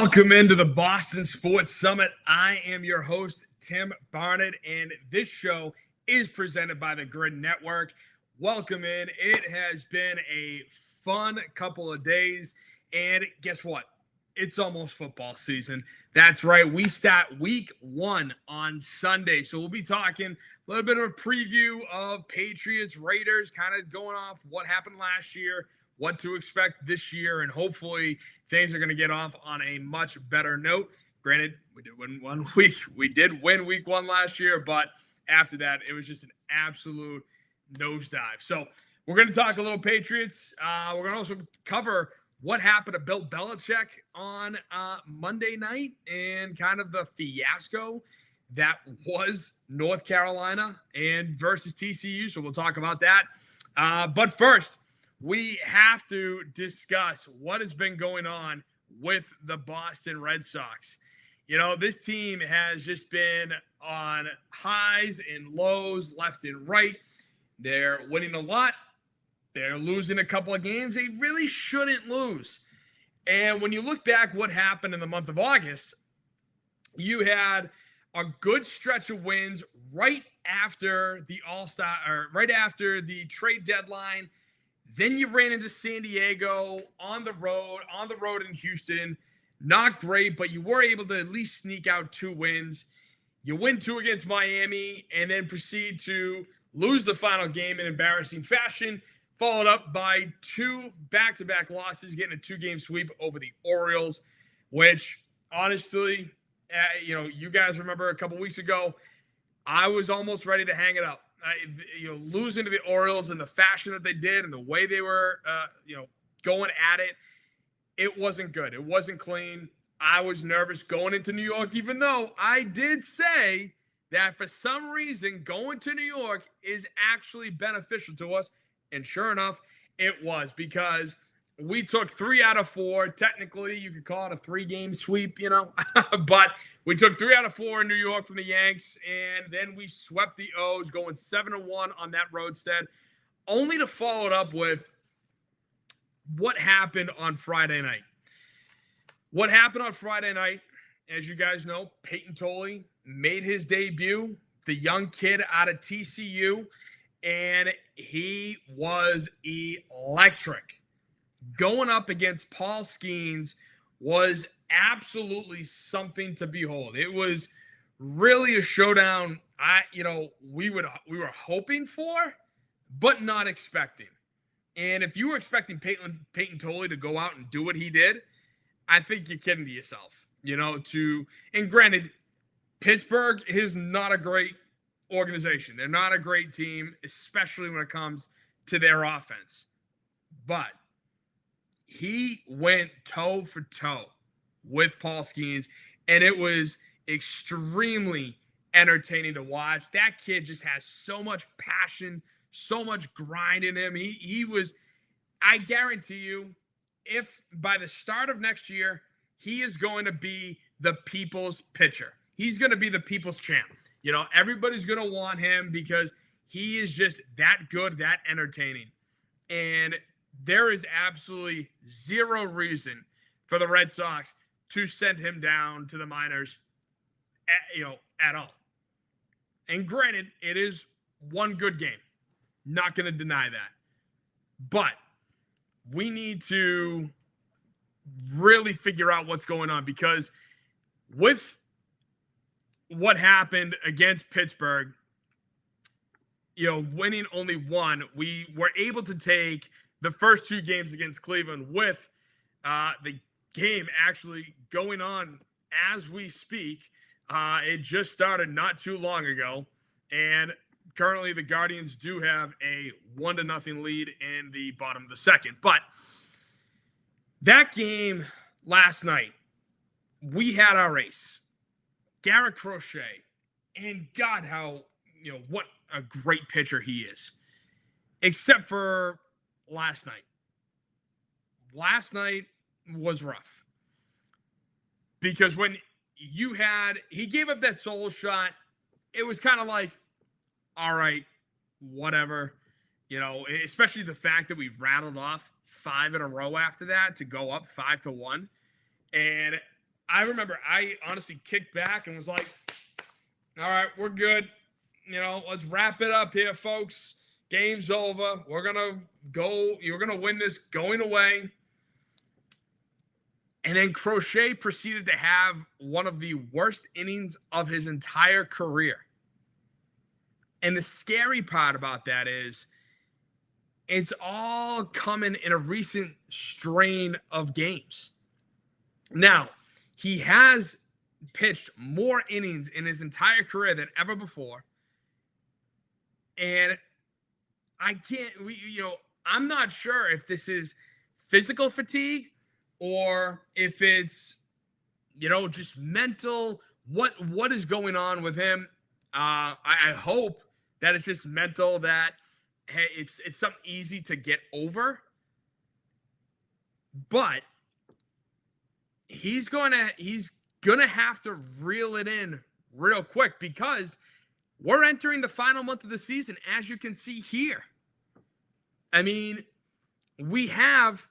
Welcome into the Boston Sports Summit. I am your host, Tim Barnett, and this show is presented by the Grid Network. Welcome in. It has been a fun couple of days, and guess what? It's almost football season. That's right. We start week 1 on Sunday, so we'll be talking a little bit of a preview of Patriots, Raiders, kind of going off what happened last year, what to expect this year, and hopefully things are going to get off on a much better note. Granted, we did win 1 week. We did win week 1 last year, but after that, it was just an absolute nosedive. So we're going to talk a little Patriots. We're going to also cover what happened to Bill Belichick on Monday night and kind of the fiasco that was North Carolina and versus TCU. So we'll talk about that. But first, we have to discuss what has been going on with the Boston Red Sox. You know, this team has just been on highs and lows left and right. They're winning a lot. They're losing a couple of games they really shouldn't lose. And when you look back what happened in the month of August, you had a good stretch of wins right after the All-Star, or right after the trade deadline. Then you ran into San Diego on the road in Houston. Not great, but you were able to at least sneak out 2 wins. You win 2 against Miami and then proceed to lose the final game in embarrassing fashion, followed up by 2 back-to-back losses, getting a 2-game sweep over the Orioles, which honestly, you guys remember a couple weeks ago, I was almost ready to hang it up. Losing to the Orioles in the fashion that they did and the way they were, going at it, it wasn't good. It wasn't clean. I was nervous going into New York, even though I did say that for some reason going to New York is actually beneficial to us. And sure enough, it was, because we took 3 out of 4. Technically, you could call it a 3-game sweep, but we took 3 out of 4 in New York from the Yanks, and then we swept the O's, going 7-1 on that roadstead, only to follow it up with what happened on Friday night. What happened on Friday night, as you guys know, Payton Tolle made his debut, the young kid out of TCU, and he was electric. Going up against Paul Skeens was absolutely something to behold. It was really a showdown we were hoping for, but not expecting. And if you were expecting Payton Tolle to go out and do what he did, I think you're kidding to yourself. And granted, Pittsburgh is not a great organization. They're not a great team, especially when it comes to their offense. But he went toe for toe with Paul Skeens, and it was extremely entertaining to watch. That kid just has so much passion, so much grind in him. He was, I guarantee you, if by the start of next year, he is going to be the people's pitcher. He's going to be the people's champ. Everybody's going to want him because he is just that good, that entertaining. And there is absolutely zero reason for the Red Sox to send him down to the minors at all. And granted, it is one good game. Not going to deny that. But we need to really figure out what's going on, because with what happened against Pittsburgh, winning only 1, we were able to take the first 2 games against Cleveland with the game actually going on as we speak. It just started not too long ago, and currently the Guardians do have a 1-0 lead in the bottom of the second. But that game last night, we had our ace, Garrett Crochet, and God, what a great pitcher he is. Except for last night. Last night was rough. Because when he gave up that solo shot, it was kind of like, all right, whatever. Especially the fact that we rattled off 5 in a row after that to go up 5-1. And I remember I honestly kicked back and was like, all right, we're good. Let's wrap it up here, folks. Game's over. We're going to go. You're going to win this going away. And then Crochet proceeded to have one of the worst innings of his entire career. And the scary part about that is it's all coming in a recent strain of games. Now, he has pitched more innings in his entire career than ever before. And I'm not sure if this is physical fatigue or if it's, just mental. What is going on with him? I hope that it's just mental, that, hey, it's something easy to get over. But he's gonna have to reel it in real quick, because we're entering the final month of the season, as you can see here. I mean, we have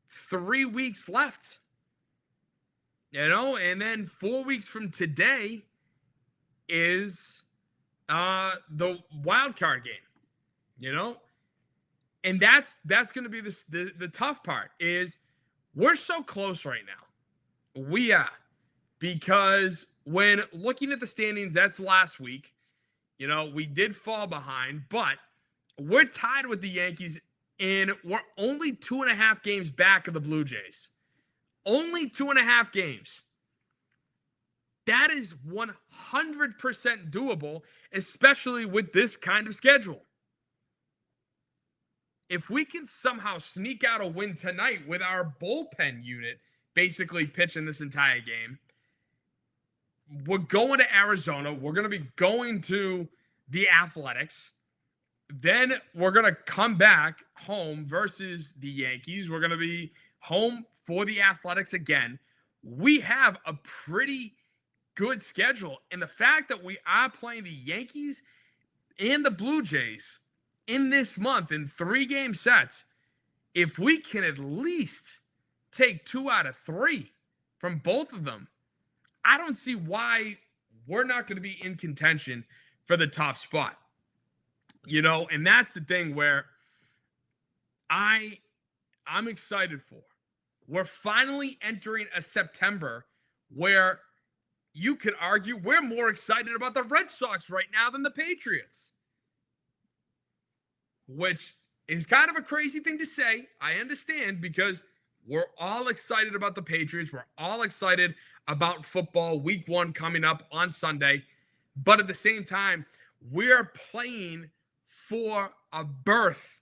3 weeks left, and then 4 weeks from today is the wild card game, and that's going to be the tough part. Is we're so close right now. We are, because when looking at the standings, that's last week. We did fall behind, but we're tied with the Yankees, and we're only 2.5 games back of the Blue Jays. Only 2.5 games. That is 100% doable, especially with this kind of schedule. If we can somehow sneak out a win tonight with our bullpen unit basically pitching this entire game, we're going to Arizona. We're going to be going to the Athletics. Then we're going to come back home versus the Yankees. We're going to be home for the Athletics again. We have a pretty good schedule. And the fact that we are playing the Yankees and the Blue Jays in this month in 3-game sets, if we can at least take 2 out of 3 from both of them, I don't see why we're not going to be in contention for the top spot. And that's the thing where I'm excited for. We're finally entering a September where you could argue we're more excited about the Red Sox right now than the Patriots, which is kind of a crazy thing to say. I understand, because we're all excited about the Patriots. We're all excited about football, week 1 coming up on Sunday. But at the same time, we're playing for a berth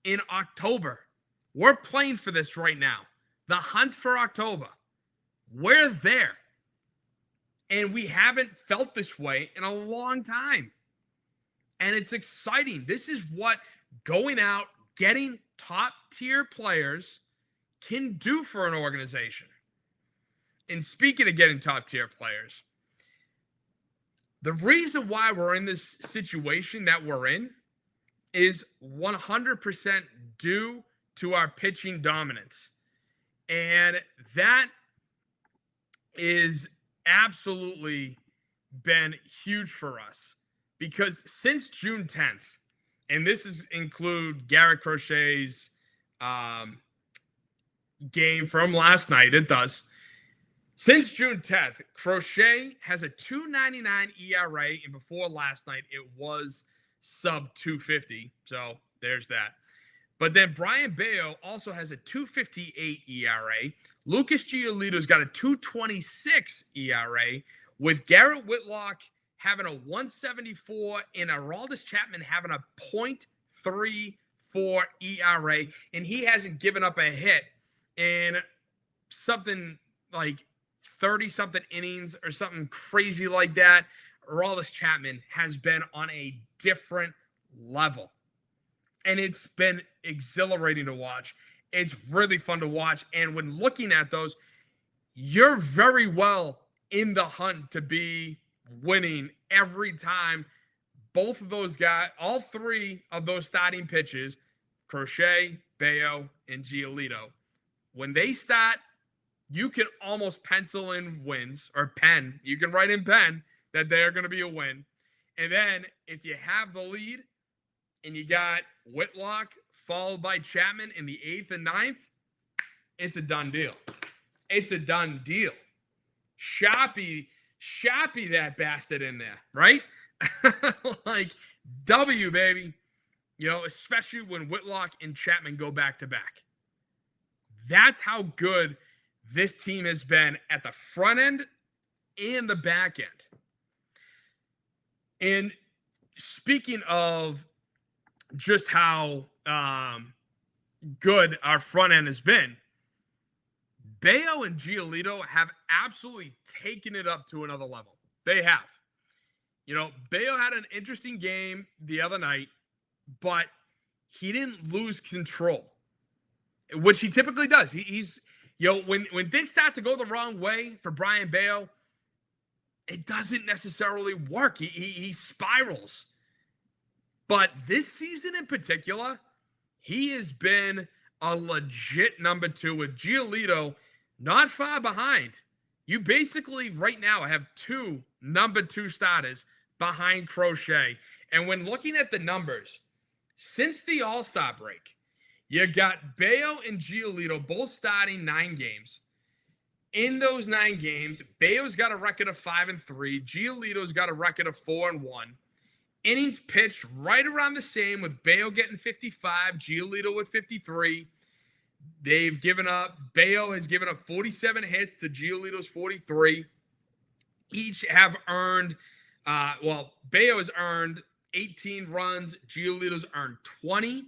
in October. We're playing for this right now. The hunt for October. We're there. And we haven't felt this way in a long time. And it's exciting. This is what going out, getting top-tier players can do for an organization. And speaking of getting top-tier players, the reason why we're in this situation that we're in is 100% due to our pitching dominance. And that is absolutely been huge for us, because since June 10th, and this is include Garrett Crochet's game from last night, it does. Since June 10th, Crochet has a 2.99 ERA, and before last night, it was sub 250. So there's that. But then Brian Bayo also has a 2.58 ERA. Lucas Giolito's got a 2.26 ERA, with Garrett Whitlock having a 1.74 and Aroldis Chapman having a 0.34 ERA. And he hasn't given up a hit in something like 30-something innings or something crazy like that. Aroldis Chapman has been on a different level. And it's been exhilarating to watch. It's really fun to watch. And when looking at those, you're very well in the hunt to be winning every time both of those guys, all 3 of those starting pitches, Crochet, Bayo, and Giolito, when they start, you can almost pencil in wins, or pen. You can write in pen that they're going to be a win. And then if you have the lead and you got Whitlock followed by Chapman in the 8th and 9th, it's a done deal. It's a done deal. Shoppy that bastard in there, right? Like, W, baby. You know, especially when Whitlock and Chapman go back-to-back. That's how good this team has been at the front end and the back end. And speaking of just how good our front end has been, Bello and Giolito have absolutely taken it up to another level. They have. You know, Bello had an interesting game the other night, but he didn't lose control, which he typically does. He's, you know, when things start to go the wrong way for Brian Bello, it doesn't necessarily work. He spirals. But this season in particular, he has been a legit number 2 with Giolito not far behind. You basically right now have 2 number 2 starters behind Crochet. And when looking at the numbers, since the All-Star break, you got Bello and Giolito both starting 9 games. In those 9 games, Bello's got a record of 5-3. Giolito's got a record of 4-1. Innings pitched right around the same, with Bello getting 55, Giolito with 53. Bello has given up 47 hits to Giolito's 43. Each have earned, Bello has earned 18 runs. Giolito's earned 20.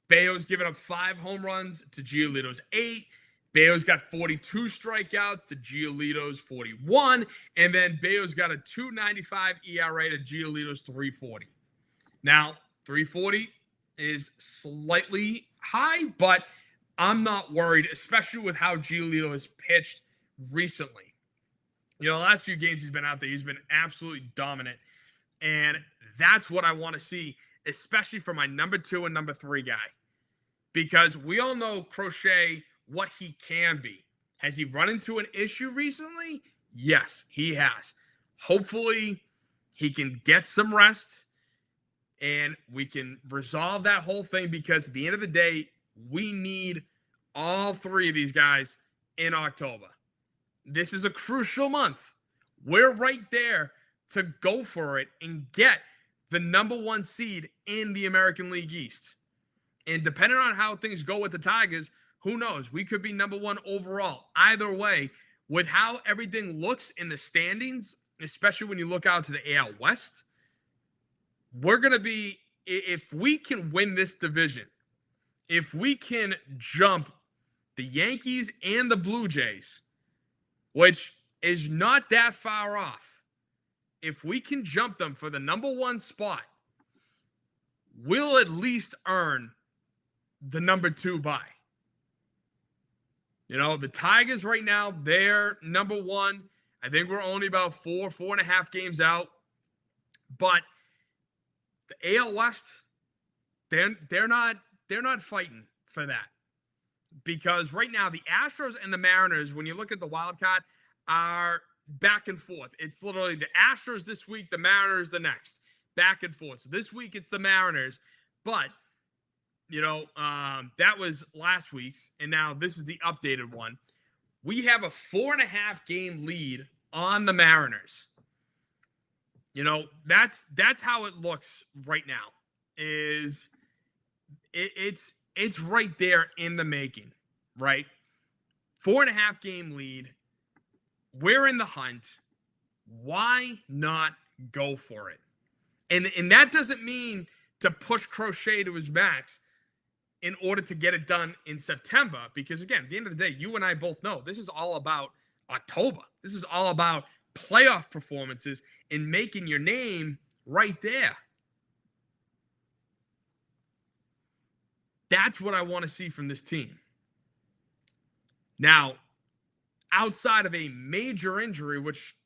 Bello's given up 5 home runs to Giolito's 8. Bello's got 42 strikeouts to Giolito's 41. And then Bello's got a 2.95 ERA to Giolito's 3.40. Now, 3.40 is slightly high, but I'm not worried, especially with how Giolito has pitched recently. You know, the last few games he's been out there, he's been absolutely dominant. And that's what I want to see, especially for my number 2 and number 3 guy. Because we all know Crochet, what he can be. Has he run into an issue recently? Yes, he has. Hopefully, he can get some rest and we can resolve that whole thing, because at the end of the day, we need all 3 of these guys in October. This is a crucial month. We're right there to go for it and get the number 1 seed in the American League East. And depending on how things go with the Tigers, who knows? We could be number 1 overall. Either way, with how everything looks in the standings, especially when you look out to the AL West, we're going to be, if we can win this division, if we can jump the Yankees and the Blue Jays, which is not that far off, if we can jump them for the number 1 spot, we'll at least earn the number 2 bye. You know, the Tigers right now, they're number 1. I think we're only about 4.5 games out. But the AL West, they're not fighting for that. Because right now, the Astros and the Mariners, when you look at the wild card, are back and forth. It's literally the Astros this week, the Mariners the next. Back and forth. So this week, it's the Mariners. But you know, that was last week's, and now this is the updated one. We have a 4.5 game lead on the Mariners. You know, that's how it looks right now. It's right there in the making, right? 4.5 game lead. We're in the hunt. Why not go for it? And that doesn't mean to push Crochet to his max in order to get it done in September. Because, again, at the end of the day, you and I both know this is all about October. This is all about playoff performances and making your name right there. That's what I want to see from this team. Now, outside of a major injury, which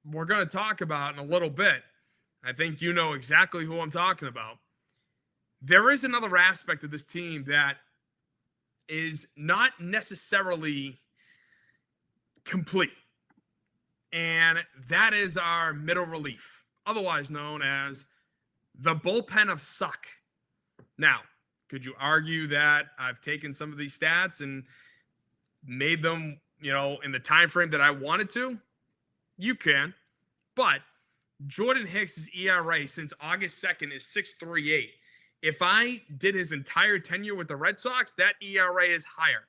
we're going to talk about in a little bit, I think you know exactly who I'm talking about. There is another aspect of this team that is not necessarily complete. And that is our middle relief, otherwise known as the Bullpen of Suck. Now, could you argue that I've taken some of these stats and made them, in the time frame that I wanted to? You can. But Jordan Hicks' ERA since August 2nd is 6.38. If I did his entire tenure with the Red Sox, that ERA is higher.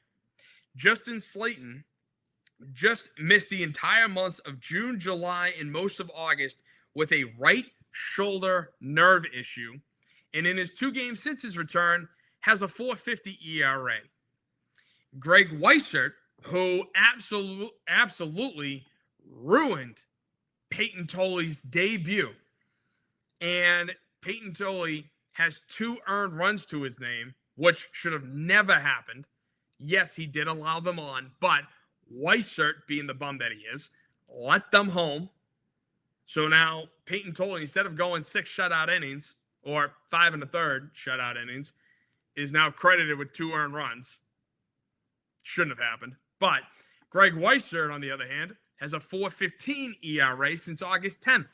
Justin Slayton just missed the entire months of June, July, and most of August with a right shoulder nerve issue. And in his 2 games since his return, has a 4.50 ERA. Greg Weissert, who absolutely ruined Payton Tolle's debut. And Payton Tolle has 2 earned runs to his name, which should have never happened. Yes, he did allow them on, but Weissert, being the bum that he is, let them home. So now Payton Tolle, instead of going 6 shutout innings or 5 1/3 shutout innings, is now credited with 2 earned runs. Shouldn't have happened. But Greg Weissert, on the other hand, has a 4.15 ERA since August 10th.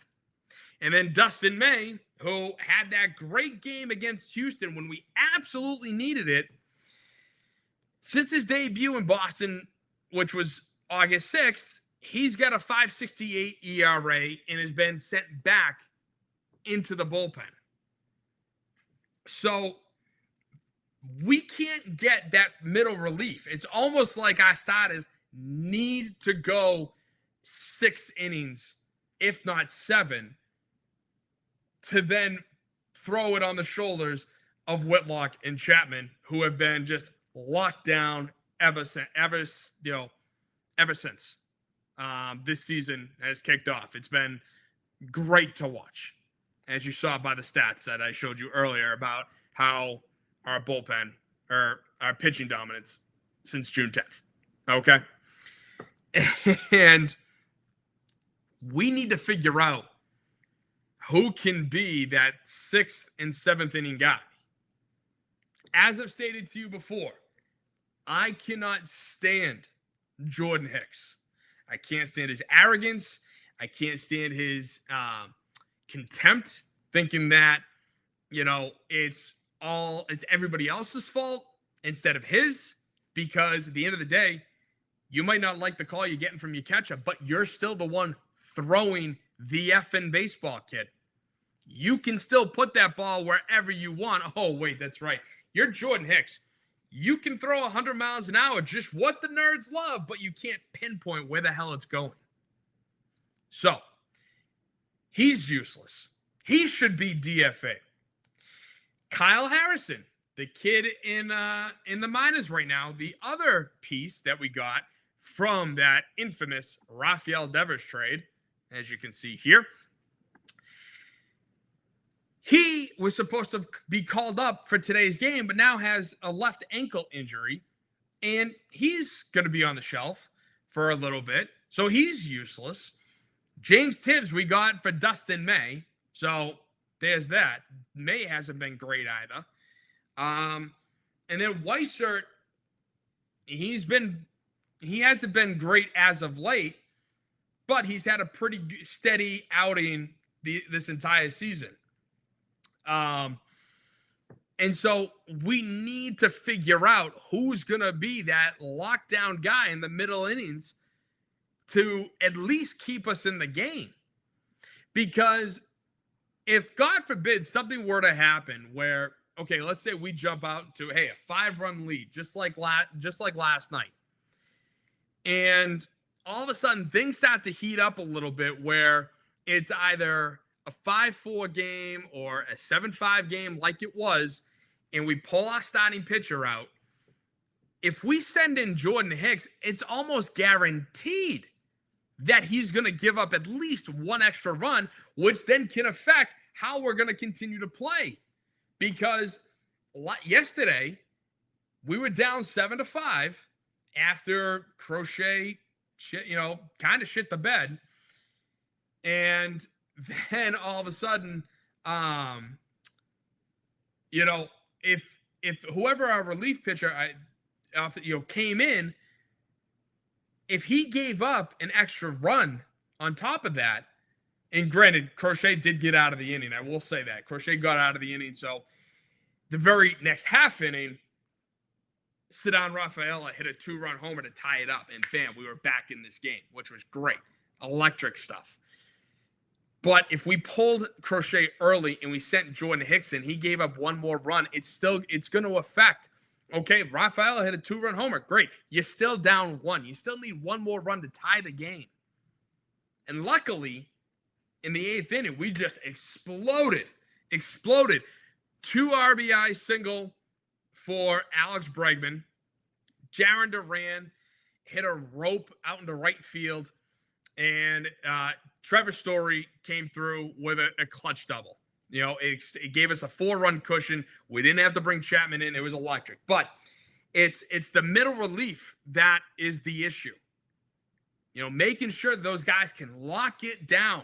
And then Dustin May, who had that great game against Houston when we absolutely needed it, since his debut in Boston, which was August 6th, he's got a 5.68 ERA and has been sent back into the bullpen. So we can't get that middle relief. It's almost like our starters need to go 6 innings, if not 7, to then throw it on the shoulders of Whitlock and Chapman, who have been just locked down ever since this season has kicked off. It's been great to watch, as you saw by the stats that I showed you earlier about how our bullpen, or our pitching dominance since June 10th. Okay? And we need to figure out who can be that 6th and 7th inning guy. As I've stated to you before, I cannot stand Jordan Hicks. I can't stand his arrogance. I can't stand his contempt, thinking that, it's everybody else's fault instead of his, because at the end of the day, you might not like the call you're getting from your catcher, but you're still the one throwing the effing baseball, kid. You can still put that ball wherever you want. Oh, wait, that's right. You're Jordan Hicks. You can throw 100 miles an hour, just what the nerds love, but you can't pinpoint where the hell it's going. So, he's useless. He should be DFA. Kyle Harrison, the kid in the minors right now, the other piece that we got from that infamous Rafael Devers trade, as you can see here. He was supposed to be called up for today's game, but now has a left ankle injury, and he's going to be on the shelf for a little bit, so he's useless. James Tibbs we got for Dustin May, so there's that. May hasn't been great either. And then Weissert, he hasn't been great as of late, but he's had a pretty steady outing this entire season. And so we need to figure out who's going to be that lockdown guy in the middle innings to at least keep us in the game. Because if, God forbid, something were to happen where, okay, let's say we jump out to, a 5-run lead, just like last night. And all of a sudden things start to heat up a little bit where it's either a 5-4 game or a 7-5 game like it was, and we pull our starting pitcher out. If we send in Jordan Hicks, it's almost guaranteed that he's going to give up at least one extra run, which then can affect how we're going to continue to play. Because yesterday, we were down 7-5 after Crochet, kind of shit the bed. And then all of a sudden, if whoever our relief pitcher came in, if he gave up an extra run on top of that, and granted, Crochet did get out of the inning. I will say that. Crochet got out of the inning. So the very next half inning, Ceddanne Rafaela hit a 2-run homer to tie it up. And bam, we were back in this game, which was great. Electric stuff. But if we pulled Crochet early and we sent Jordan Hickson, he gave up one more run. It's going to affect. Okay, Rafaela hit a 2-run homer. Great. You're still down 1. You still need one more run to tie the game. And luckily, in the 8th inning, we just exploded. 2 RBI single for Alex Bregman. Jaron Duran hit a rope out into right field. And Trevor Story came through with a clutch double. You know, it gave us a 4-run cushion. We didn't have to bring Chapman in. It was electric. But it's the middle relief that is the issue. You know, making sure those guys can lock it down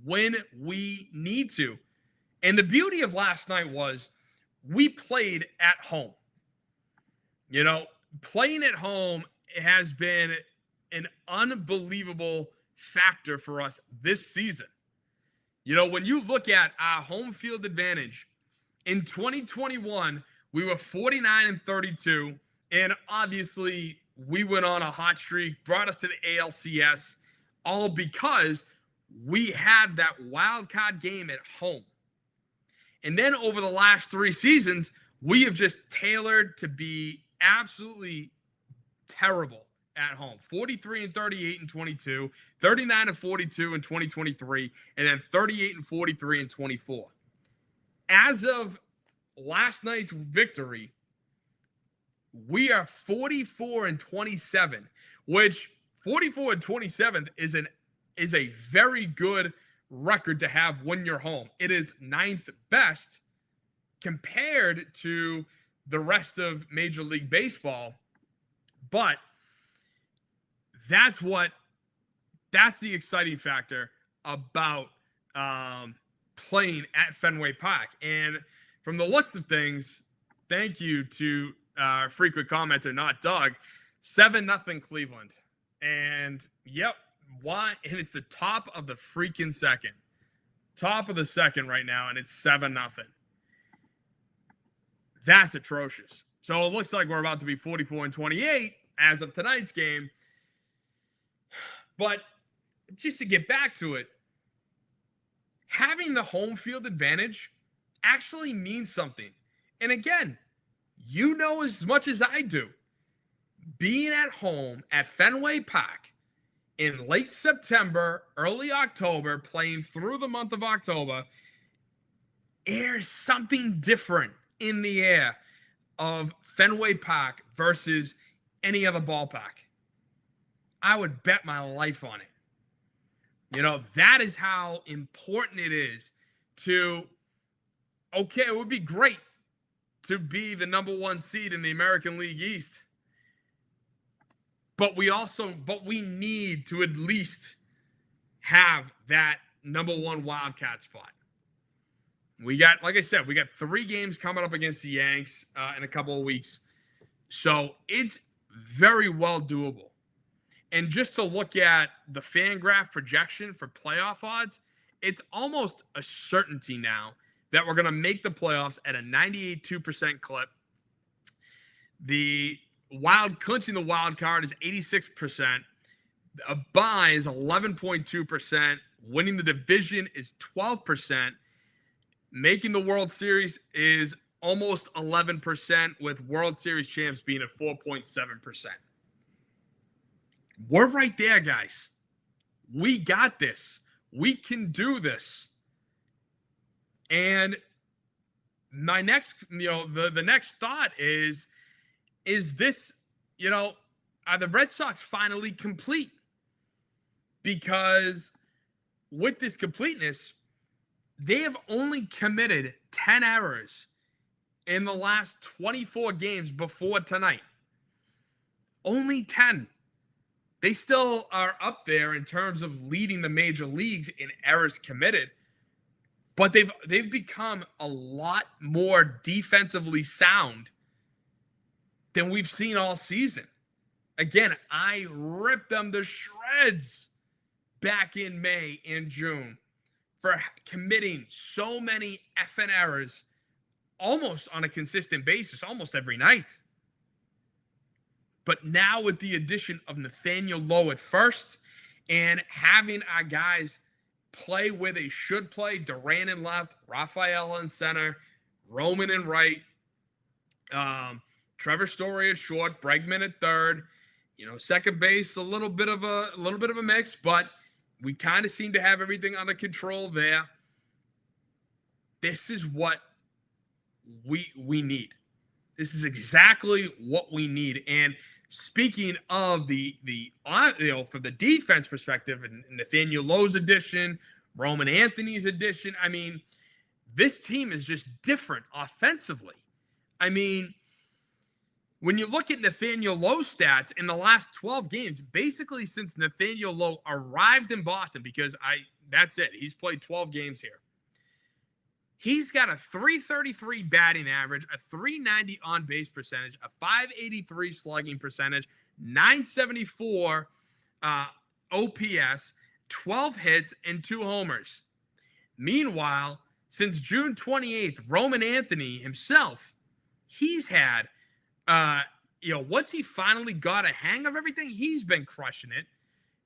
when we need to. And the beauty of last night was we played at home. You know, playing at home has been an unbelievable factor for us this season. You know, when you look at our home field advantage, in 2021, we were 49-32, and obviously we went on a hot streak, brought us to the ALCS, all because we had that wild card game at home. And then over the last 3 seasons, we have just tailored to be absolutely terrible at home. 43-38 in 22, 39-42 in 2023, and then 38-43 in 24. As of last night's victory, we are 44-27, which 44-27 is a very good record to have when you're home. It is 9th best compared to the rest of Major League Baseball, but that's the exciting factor about playing at Fenway Park. And from the looks of things, thank you to our frequent commenter, not Doug, 7-0 Cleveland. And yep, why? And it's the top of the freaking second. Top of the second right now, and it's 7-0. That's atrocious. So it looks like we're about to be 44-28 as of tonight's game. But just to get back to it, having the home field advantage actually means something. And again, you know as much as I do, being at home at Fenway Park in late September, early October, playing through the month of October, there's something different in the air of Fenway Park versus any other ballpark. I would bet my life on it. You know, that is how important it is to, okay, it would be great to be the number 1 seed in the American League East. But we need to at least have that number 1 wild card spot. We got, like I said, we got 3 games coming up against the Yanks in a couple of weeks. So it's very well doable. And just to look at the FanGraph projection for playoff odds, it's almost a certainty now that we're going to make the playoffs at a 98.2% clip. The clinching the wild card is 86%. A bye is 11.2%. Winning the division is 12%. Making the World Series is almost 11%, with World Series champs being at 4.7%. We're right there, guys. We got this. We can do this. And my next, the next thought is this, are the Red Sox finally complete? Because with this completeness, they have only committed 10 errors in the last 24 games before tonight. Only 10. They still are up there in terms of leading the major leagues in errors committed, but they've become a lot more defensively sound than we've seen all season. Again, I ripped them to shreds back in May and June for committing so many effing errors almost on a consistent basis, almost every night. But now with the addition of Nathaniel Lowe at first and having our guys play where they should play, Duran in left, Raphael in center, Roman in right, Trevor Story at short, Bregman at third, second base, a little bit of a mix, but we kind of seem to have everything under control there. This is what we need. This is exactly what we need. And speaking of the from the defense perspective, and Nathaniel Lowe's addition, Roman Anthony's addition, I mean, this team is just different offensively. I mean, when you look at Nathaniel Lowe's stats in the last 12 games, basically since Nathaniel Lowe arrived in Boston, because that's it. He's played 12 games here. He's got a .333 batting average, a .390 on-base percentage, a .583 slugging percentage, .974 OPS, 12 hits, and 2 homers. Meanwhile, since June 28th, Roman Anthony himself, he's had, once he finally got a hang of everything, he's been crushing it.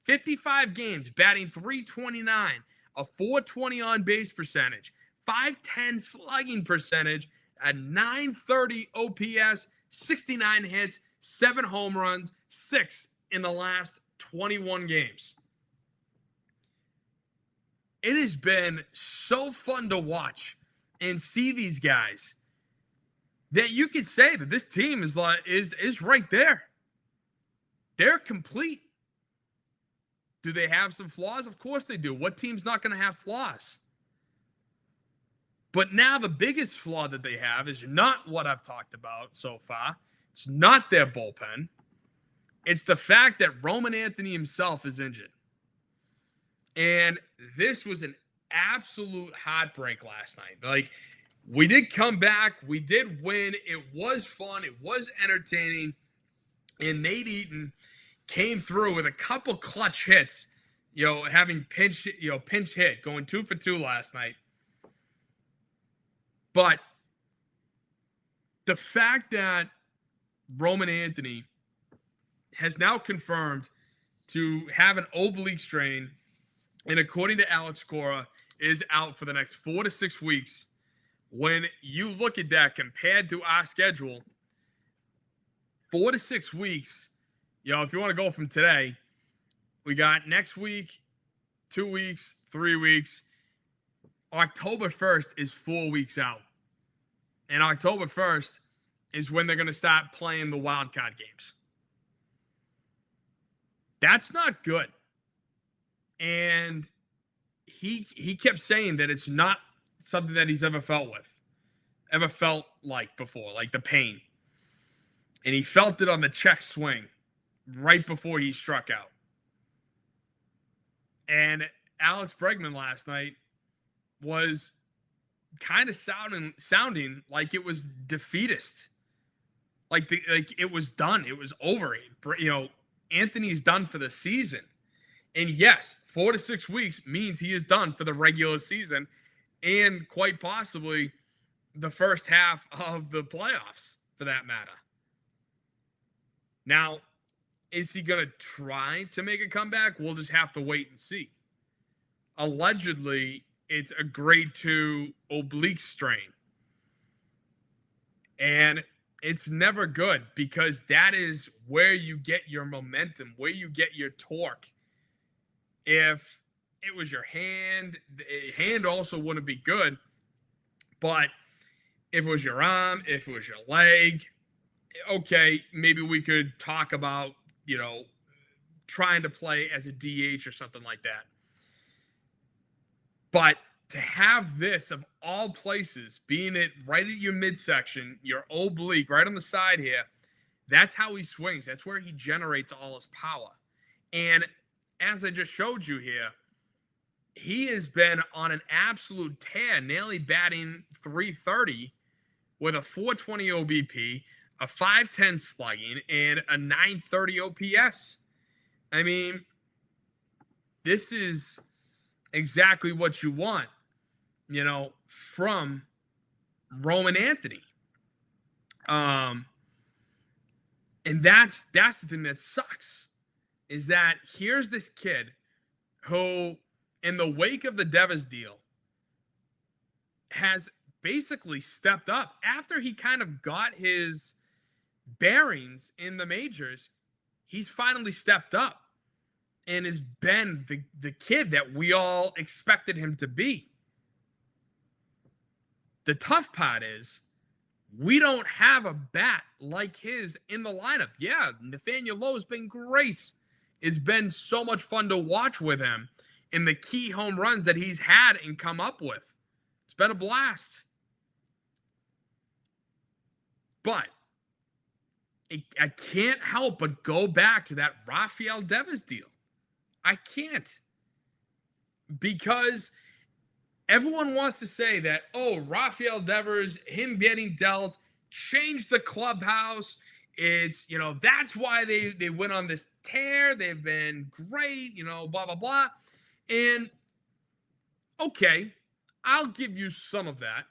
55 games, batting .329, a .420 on-base percentage, .510 slugging percentage, a .930 OPS, 69 hits, 7 home runs, 6 in the last 21 games. It has been so fun to watch and see these guys that you could say that this team is right there. They're complete. Do they have some flaws? Of course they do. What team's not going to have flaws? But now the biggest flaw that they have is not what I've talked about so far. It's not their bullpen. It's the fact that Roman Anthony himself is injured. And this was an absolute heartbreak last night. Like, we did come back. We did win. It was fun. It was entertaining. And Nate Eaton came through with a couple clutch hits, having pinch hit, going 2 for 2 last night. But the fact that Roman Anthony has now confirmed to have an oblique strain, and according to Alex Cora, is out for the next 4 to 6 weeks. When you look at that compared to our schedule, 4 to 6 weeks, if you want to go from today, we got next week, 2 weeks, 3 weeks. October 1st is 4 weeks out. And October 1st is when they're going to start playing the wild card games. That's not good. And he kept saying that it's not something that he's ever felt like before, like the pain. And he felt it on the check swing right before he struck out. And Alex Bregman last night was kind of sounding like it was defeatist. Like it was done. It was over. Anthony's done for the season. And yes, 4 to 6 weeks means he is done for the regular season and quite possibly the first half of the playoffs, for that matter. Now, is he going to try to make a comeback? We'll just have to wait and see. Allegedly, it's a grade 2 oblique strain. And it's never good because that is where you get your momentum, where you get your torque. If it was your hand, the hand also wouldn't be good. But if it was your arm, if it was your leg, okay, maybe we could talk about, trying to play as a DH or something like that. But to have this, of all places, being it right at your midsection, your oblique, right on the side here, that's how he swings. That's where he generates all his power. And as I just showed you here, he has been on an absolute tear, nearly batting .330 with a .420 OBP, a 510 slugging, and a 930 OPS. I mean, this is exactly what you want, from Roman Anthony. And that's the thing that sucks, is that here's this kid who, in the wake of the Devers deal, has basically stepped up after he kind of got his bearings in the majors. He's finally stepped up and has been the kid that we all expected him to be. The tough part is we don't have a bat like his in the lineup. Yeah, Nathaniel Lowe's been great. It's been so much fun to watch with him in the key home runs that he's had and come up with. It's been a blast. But I can't help but go back to that Rafael Devers deal. I can't. Because everyone wants to say that, Rafael Devers, him getting dealt, changed the clubhouse. It's, that's why they went on this tear. They've been great, blah, blah, blah. And, okay, I'll give you some of that.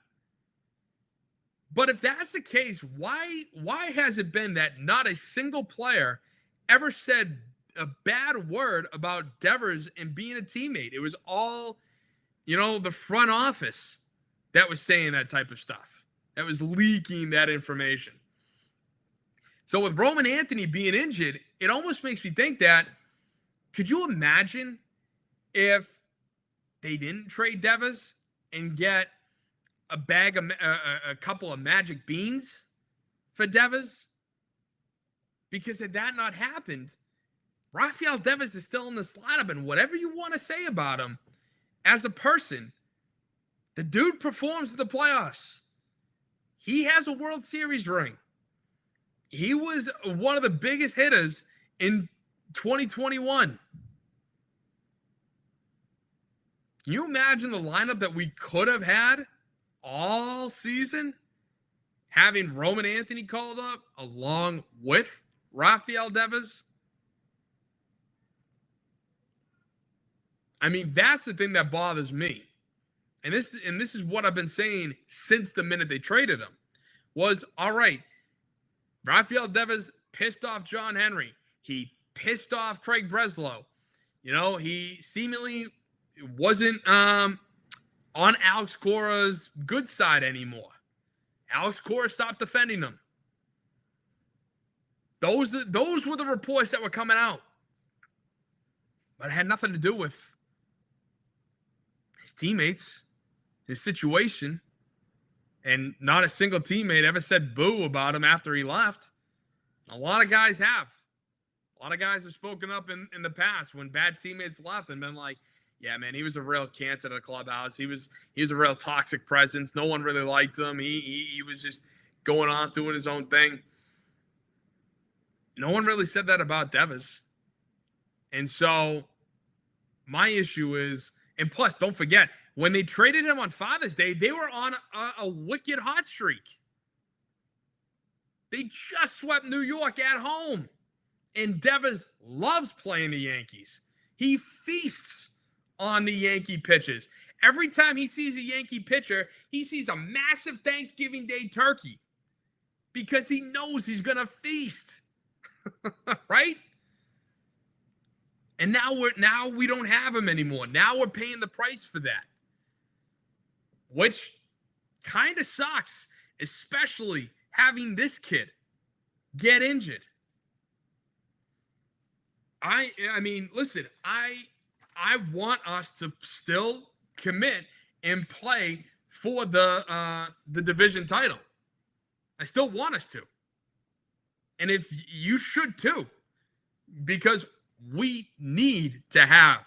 But if that's the case, why has it been that not a single player ever said a bad word about Devers and being a teammate? It was all, the front office that was saying that type of stuff, that was leaking that information. So with Roman Anthony being injured, it almost makes me think that, could you imagine if they didn't trade Devers and get a couple of magic beans for Devers? Because had that not happened, Rafael Devers is still in this lineup, and whatever you want to say about him as a person, the dude performs in the playoffs. He has a World Series ring. He was one of the biggest hitters in 2021. Can you imagine the lineup that we could have had all season, having Roman Anthony called up along with Rafael Devers? I mean, that's the thing that bothers me. And this is what I've been saying since the minute they traded him, was, all right, Rafael Devers pissed off John Henry. He pissed off Craig Breslow. He seemingly wasn't on Alex Cora's good side anymore. Alex Cora stopped defending him. Those were the reports that were coming out. But it had nothing to do with his teammates, his situation. And not a single teammate ever said boo about him after he left. A lot of guys have. A lot of guys have spoken up in the past when bad teammates left and been like, yeah, man, he was a real cancer to the clubhouse. He was a real toxic presence. No one really liked him. He was just going off doing his own thing. No one really said that about Devers. And so my issue is, and plus, don't forget, when they traded him on Father's Day, they were on a wicked hot streak. They just swept New York at home. And Devers loves playing the Yankees. He feasts on the Yankee pitches. Every time he sees a Yankee pitcher, he sees a massive Thanksgiving Day turkey because he knows he's going to feast. Right? And now we don't have him anymore. Now we're paying the price for that. Which kind of sucks, especially having this kid get injured. I mean, listen, I want us to still commit and play for the division title. I still want us to. And if you should too, because we need to have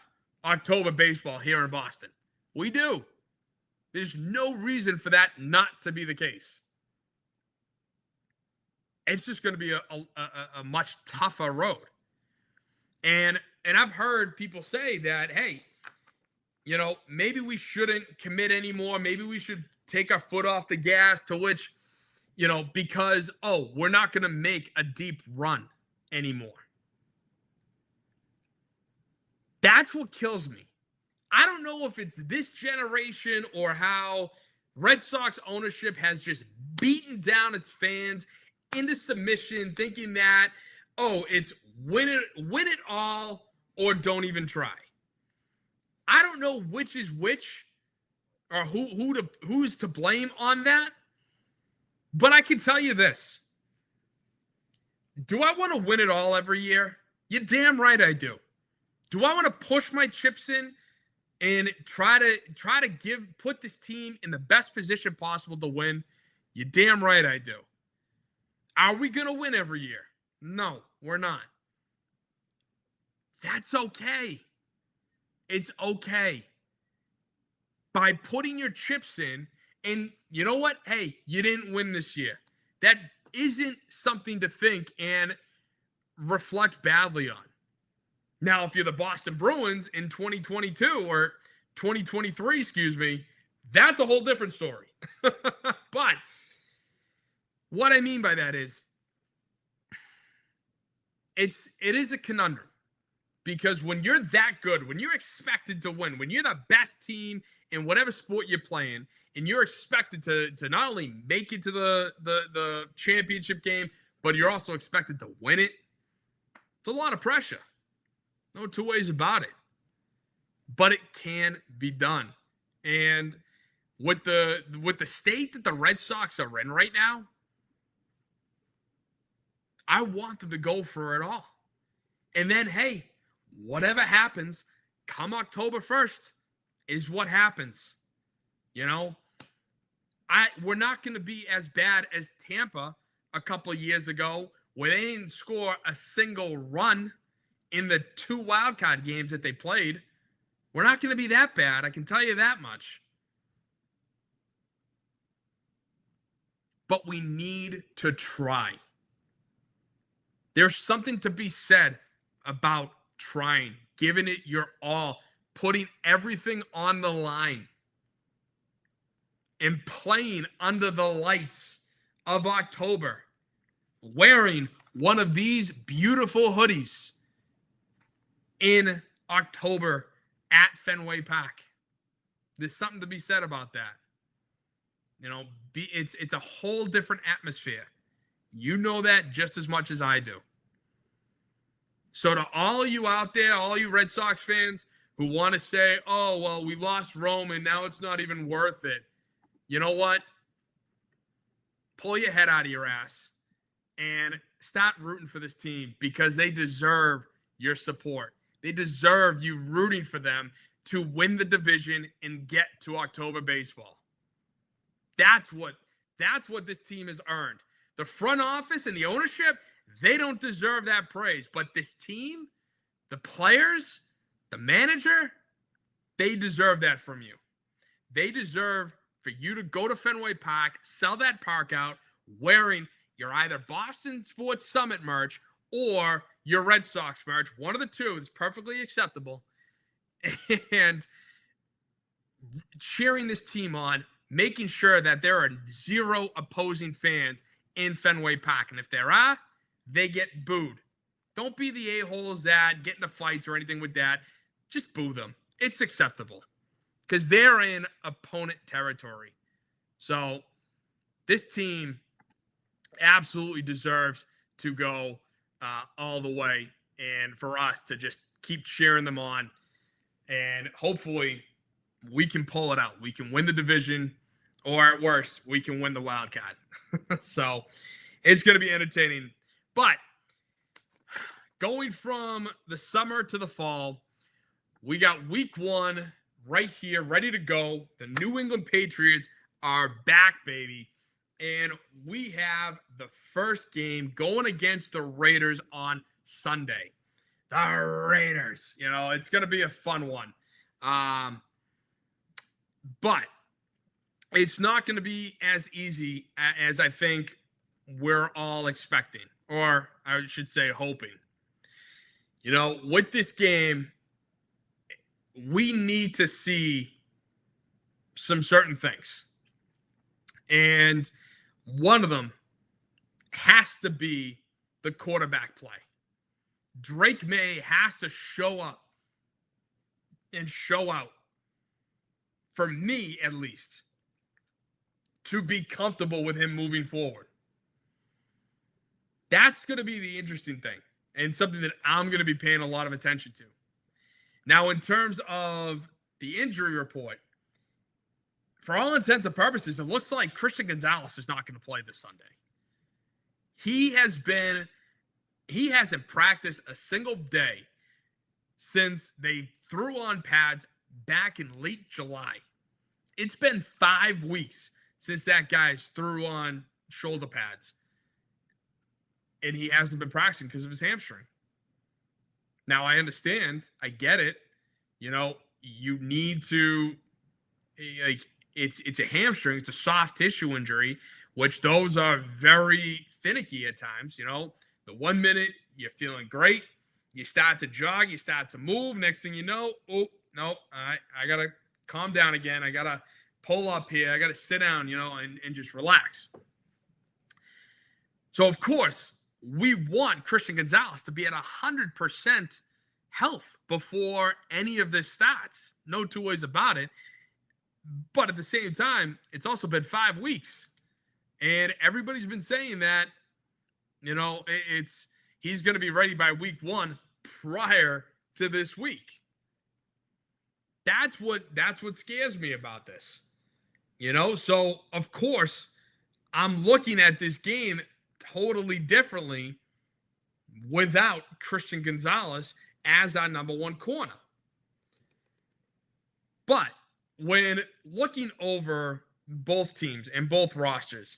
October baseball here in Boston. We do. There's no reason for that not to be the case. It's just going to be a much tougher road. And I've heard people say that, hey, maybe we shouldn't commit anymore. Maybe we should take our foot off the gas, to which, because, we're not going to make a deep run anymore. That's what kills me. I don't know if it's this generation or how Red Sox ownership has just beaten down its fans into submission, thinking that, it's win it all or don't even try. I don't know which is which or who's to blame on that. But I can tell you this. Do I want to win it all every year? You're damn right I do. Do I want to push my chips in and try to put this team in the best position possible to win? You're damn right I do. Are we going to win every year? No, we're not. That's okay. It's okay. By putting your chips in, and you know what? Hey, you didn't win this year. That isn't something to think and reflect badly on. Now, if you're the Boston Bruins in 2022 or 2023, that's a whole different story. But what I mean by that is it is a conundrum, because when you're that good, when you're expected to win, when you're the best team in whatever sport you're playing, and you're expected to not only make it to the championship game, but you're also expected to win it, it's a lot of pressure. No two ways about it. But it can be done. And with the state that the Red Sox are in right now, I want them to go for it all. And then, hey, whatever happens, come October 1st is what happens. We're not going to be as bad as Tampa a couple of years ago, where they didn't score a single run in the 2 wildcard games that they played. We're not going to be that bad. I can tell you that much. But we need to try. There's something to be said about trying, giving it your all, putting everything on the line, and playing under the lights of October, wearing one of these beautiful hoodies in October at Fenway Park. There's something to be said about that. It's a whole different atmosphere. You know that just as much as I do. So to all you out there, all you Red Sox fans who want to say, oh, well, we lost Roman, now it's not even worth it. You know what? Pull your head out of your ass and start rooting for this team, because they deserve your support. They deserve you rooting for them to win the division and get to October baseball. That's what this team has earned. The front office and the ownership, they don't deserve that praise. But this team, the players, the manager, they deserve that from you. They deserve for you to go to Fenway Park, sell that park out, wearing your either Boston Sports Summit merch or your Red Sox merch. One of the two is perfectly acceptable. And cheering this team on, making sure that there are 0 opposing fans in Fenway Park. And if there are, they get booed. Don't be the a-holes that get into fights or anything with that. Just boo them. It's acceptable, because they're in opponent territory. So this team absolutely deserves to go all the way, and for us to just keep cheering them on. And hopefully we can pull it out. We can win the division, or at worst, we can win the wild card. So it's going to be entertaining. But going from the summer to the fall, we got week 1 right here, ready to go. The New England Patriots are back, baby. And we have the first game going against the Raiders on Sunday. The Raiders. It's going to be a fun one. But it's not going to be as easy as I think we're all expecting, or I should say hoping. With this game, we need to see some certain things. And One of them has to be the quarterback play. Drake May has to show up and show out, for me at least, to be comfortable with him moving forward. That's going to be the interesting thing and something that I'm going to be paying a lot of attention to. Now, in terms of the injury report, for all intents and purposes, it looks like Christian Gonzalez is not going to play this Sunday. He hasn't practiced a single day since they threw on pads back in late July. It's been 5 weeks since that guy's threw on shoulder pads. And he hasn't been practicing because of his hamstring. Now, I understand. I get it. You need to, it's a hamstring. It's a soft tissue injury, which those are very finicky at times. The 1 minute you're feeling great. You start to jog. You start to move. Next thing you know, I got to calm down again. I got to pull up here. I got to sit down, and just relax. So, of course, we want Christian Gonzalez to be at 100% health before any of this starts. No two ways about it. But at the same time, it's also been 5 weeks. And everybody's been saying that, he's going to be ready by week 1 prior to this week. That's what scares me about this. So of course, I'm looking at this game totally differently without Christian Gonzalez as our number 1 corner. But when looking over both teams and both rosters,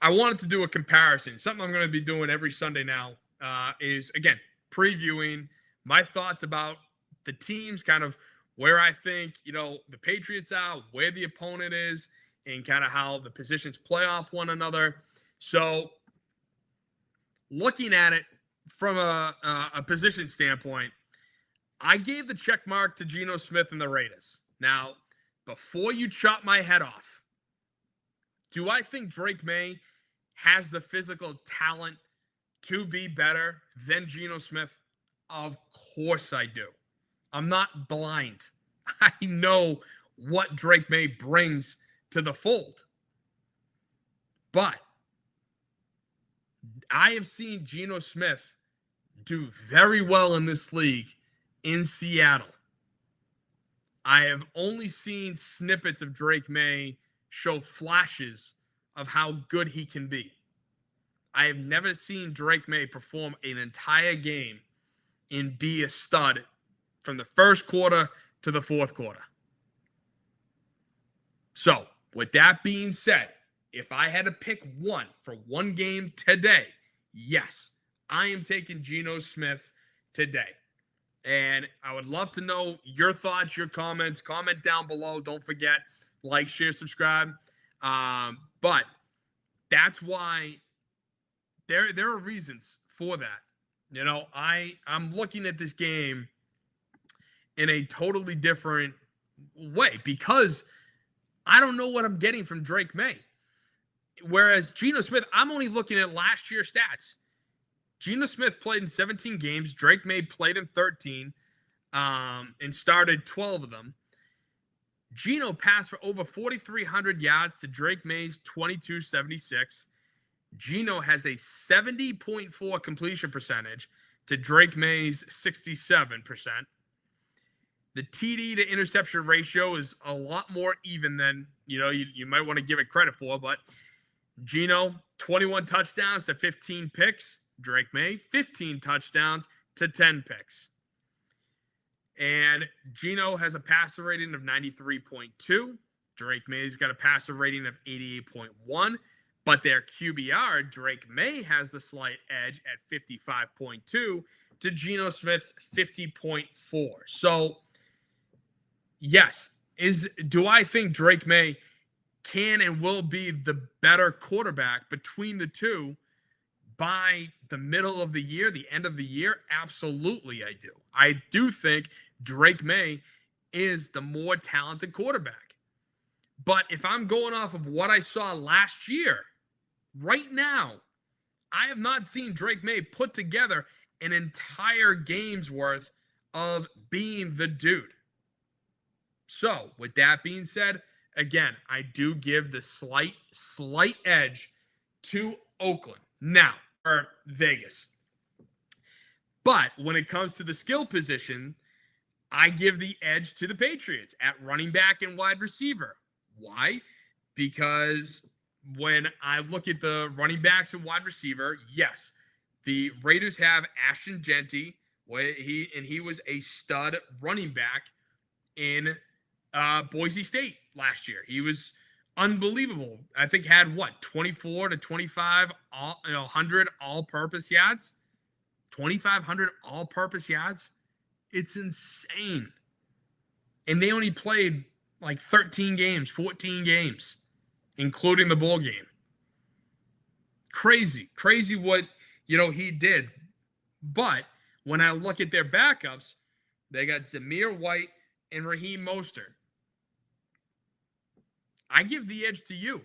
I wanted to do a comparison. Something I'm going to be doing every Sunday now is, again, previewing my thoughts about the teams, kind of where I think, the Patriots are, where the opponent is, and kind of how the positions play off one another. So looking at it from a position standpoint, I gave the check mark to Geno Smith and the Raiders. Now, before you chop my head off, do I think Drake May has the physical talent to be better than Geno Smith? Of course I do. I'm not blind. I know what Drake May brings to the fold. But I have seen Geno Smith do very well in this league in Seattle. I have only seen snippets of Drake May show flashes of how good he can be. I have never seen Drake May perform an entire game and be a stud from the first quarter to the fourth quarter. So, with that being said, if I had to pick one for one game today, yes, I am taking Geno Smith today. And I would love to know your thoughts, your comments. Comment down below. Don't forget, like, share, subscribe. But that's why there are reasons for that. I'm looking at this game in a totally different way because I don't know what I'm getting from Drake May. Whereas Geno Smith, I'm only looking at last year's stats. Geno Smith played in 17 games. Drake May played in 13 and started 12 of them. Geno passed for over 4,300 yards to Drake May's 2,276. Geno has a 70.4 completion percentage to Drake May's 67%. The TD to interception ratio is a lot more even than, you might want to give it credit for, but Geno, 21 touchdowns to 15 picks. Drake May, 15 touchdowns to 10 picks. And Geno has a passer rating of 93.2. Drake May's got a passer rating of 88.1. But their QBR, Drake May has the slight edge at 55.2 to Geno Smith's 50.4. So, yes, do I think Drake May can and will be the better quarterback between the two by the middle of the year, the end of the year? Absolutely, I do. I do think Drake May is the more talented quarterback. But if I'm going off of what I saw last year, Right now, I have not seen Drake May put together an entire game's worth of being the dude. So, with that being said, again, I do give the slight edge to Oakland. Now, or Vegas. But when it comes to the skill position, I give the edge to the Patriots at running back and wide receiver. Why? Because when I look at the running backs and wide receiver, yes, the Raiders have Ashton Genty. He was a stud running back in Boise State last year. He was unbelievable. I think had 24 to 25 100 all-purpose yards. 2,500 all-purpose yards. It's insane. And they only played like 13 games, 14 games, including the bowl game. Crazy what, he did. But when I look at their backups, they got Zamir White and Raheem Mostert. I give the edge to you.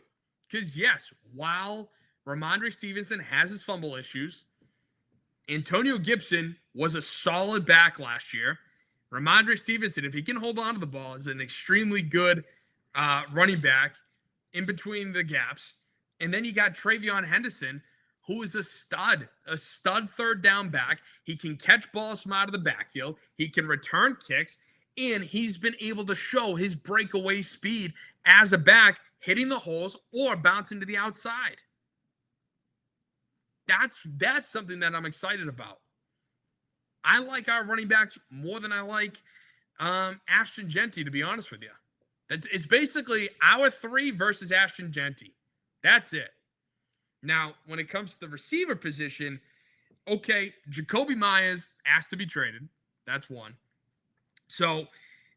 Because, yes, while Ramondre Stevenson has his fumble issues, Antonio Gibson was a solid back last year. Ramondre Stevenson, if he can hold on to the ball, is an extremely good running back in between the gaps. And then you got Travion Henderson, who is a stud third down back. He can catch balls from out of the backfield. He can return kicks. And he's been able to show his breakaway speed as a back, hitting the holes or bouncing to the outside. That's something that I'm excited about. I like our running backs more than I like Ashton Genty, to be honest with you. It's basically our three versus Ashton Genty. That's it. Now, when it comes to the receiver position, okay, Jacoby Myers has to be traded. That's one. So,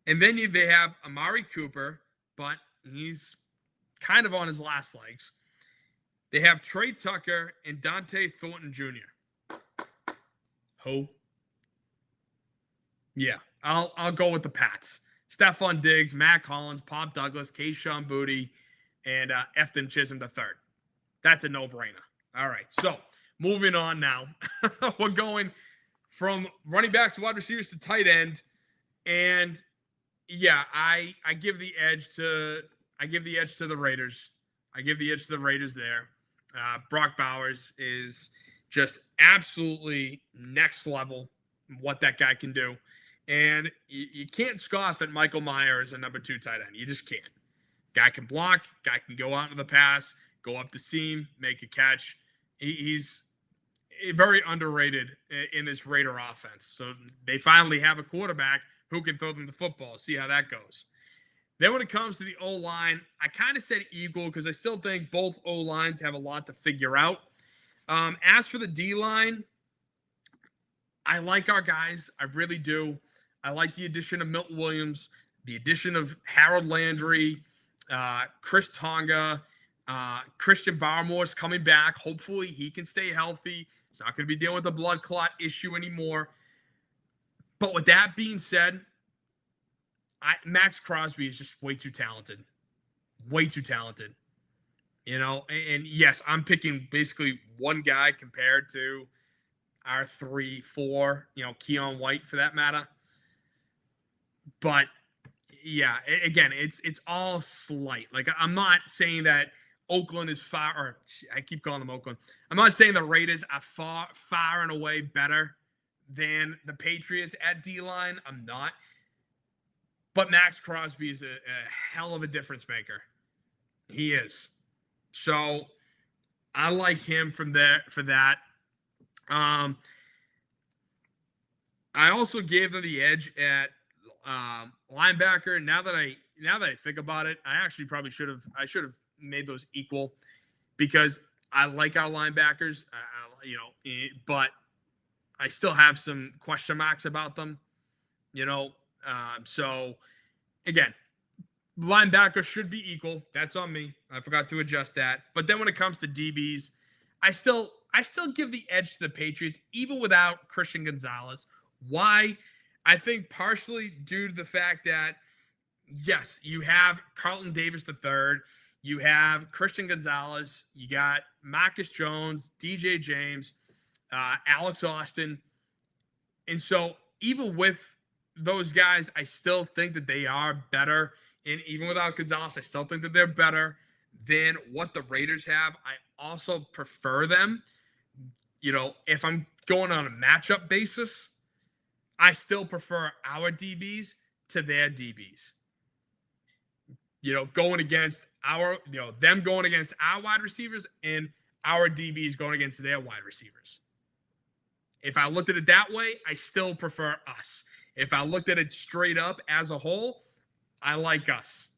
and then they have Amari Cooper, but he's kind of on his last legs. They have Trey Tucker and Dante Thornton Jr. Who? Yeah, I'll go with the Pats. Stephon Diggs, Matt Collins, Pop Douglas, Kayshon Boutte, and Efton Chisholm III. That's a no-brainer. All right, so moving on now. We're going from running backs to wide receivers to tight end. And yeah, I give the edge to the Raiders. I give the edge to the Raiders there. Brock Bowers is just absolutely next level what that guy can do. And you can't scoff at Michael Mayer as a number 2 tight end. You just can't. Guy can block. Guy can go out into the pass, go up the seam, make a catch. He's very underrated in this Raider offense. So they finally have a quarterback who can throw them the football. See how that goes. Then when it comes to the O-line, I kind of said equal because I still think both O-lines have a lot to figure out. As for the D-line, I like our guys. I really do. I like the addition of Milton Williams, the addition of Harold Landry, Chris Tonga, Christian Barmore's coming back. Hopefully he can stay healthy. He's not going to be dealing with the blood clot issue anymore. But with that being said, Max Crosby is just way too talented. Way too talented. And yes, I'm picking basically one guy compared to our 3, 4, Keon White for that matter. But yeah, again, it's all slight. Like, I'm not saying that Oakland is far, or I keep calling them Oakland. I'm not saying the Raiders are far and away better than the Patriots at D-line. I'm not. But Max Crosby is a hell of a difference maker. He is. So I like him for that. I also gave them the edge at linebacker. Now that I think about it, I actually probably should have made those equal because I like our linebackers, but I still have some question marks about them, so again, linebacker should be equal. That's on me. I forgot to adjust that. But then when it comes to DBs, I still give the edge to the Patriots, even without Christian Gonzalez. Why? I think partially due to the fact that, yes, you have Carlton Davis III. You have Christian Gonzalez. You got Marcus Jones, DJ James, Alex Austin. And so even with those guys, I still think that they are better. And even without Gonzalez, I still think that they're better than what the Raiders have. I also prefer them. If I'm going on a matchup basis, I still prefer our DBs to their DBs. Going against them going against our wide receivers and our DBs going against their wide receivers. If I looked at it that way, I still prefer us. If I looked at it straight up as a whole, I like us.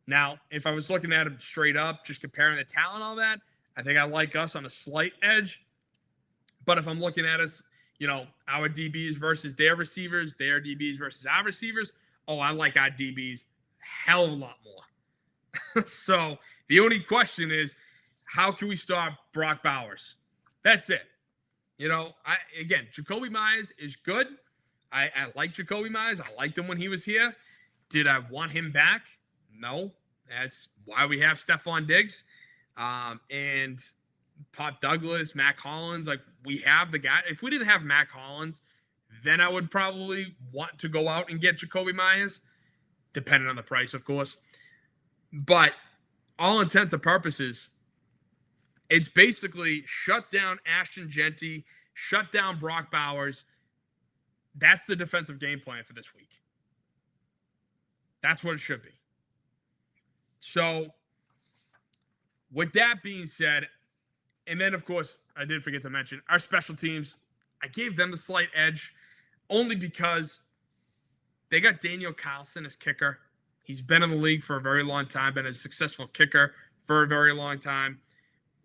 Now, if I was looking at them straight up, just comparing the talent, all that, I think I like us on a slight edge. But if I'm looking at us, our DBs versus their receivers, their DBs versus our receivers, I like our DBs hell of a lot more. So the only question is, how can we stop Brock Bowers? That's it. Jacoby Myers is good. I like Jacoby Myers. I liked him when he was here. Did I want him back? No. That's why we have Stephon Diggs. And Pop Douglas, Mac Hollins. Like, we have the guy. If we didn't have Mac Hollins, then I would probably want to go out and get Jacoby Myers, depending on the price, of course. But all intents and purposes, it's basically shut down Ashton Genty, shut down Brock Bowers. That's the defensive game plan for this week. That's what it should be. So, with that being said, and then, of course, I did forget to mention our special teams. I gave them the slight edge only because they got Daniel Carlson as kicker. He's been in the league for a very long time, been a successful kicker for a very long time.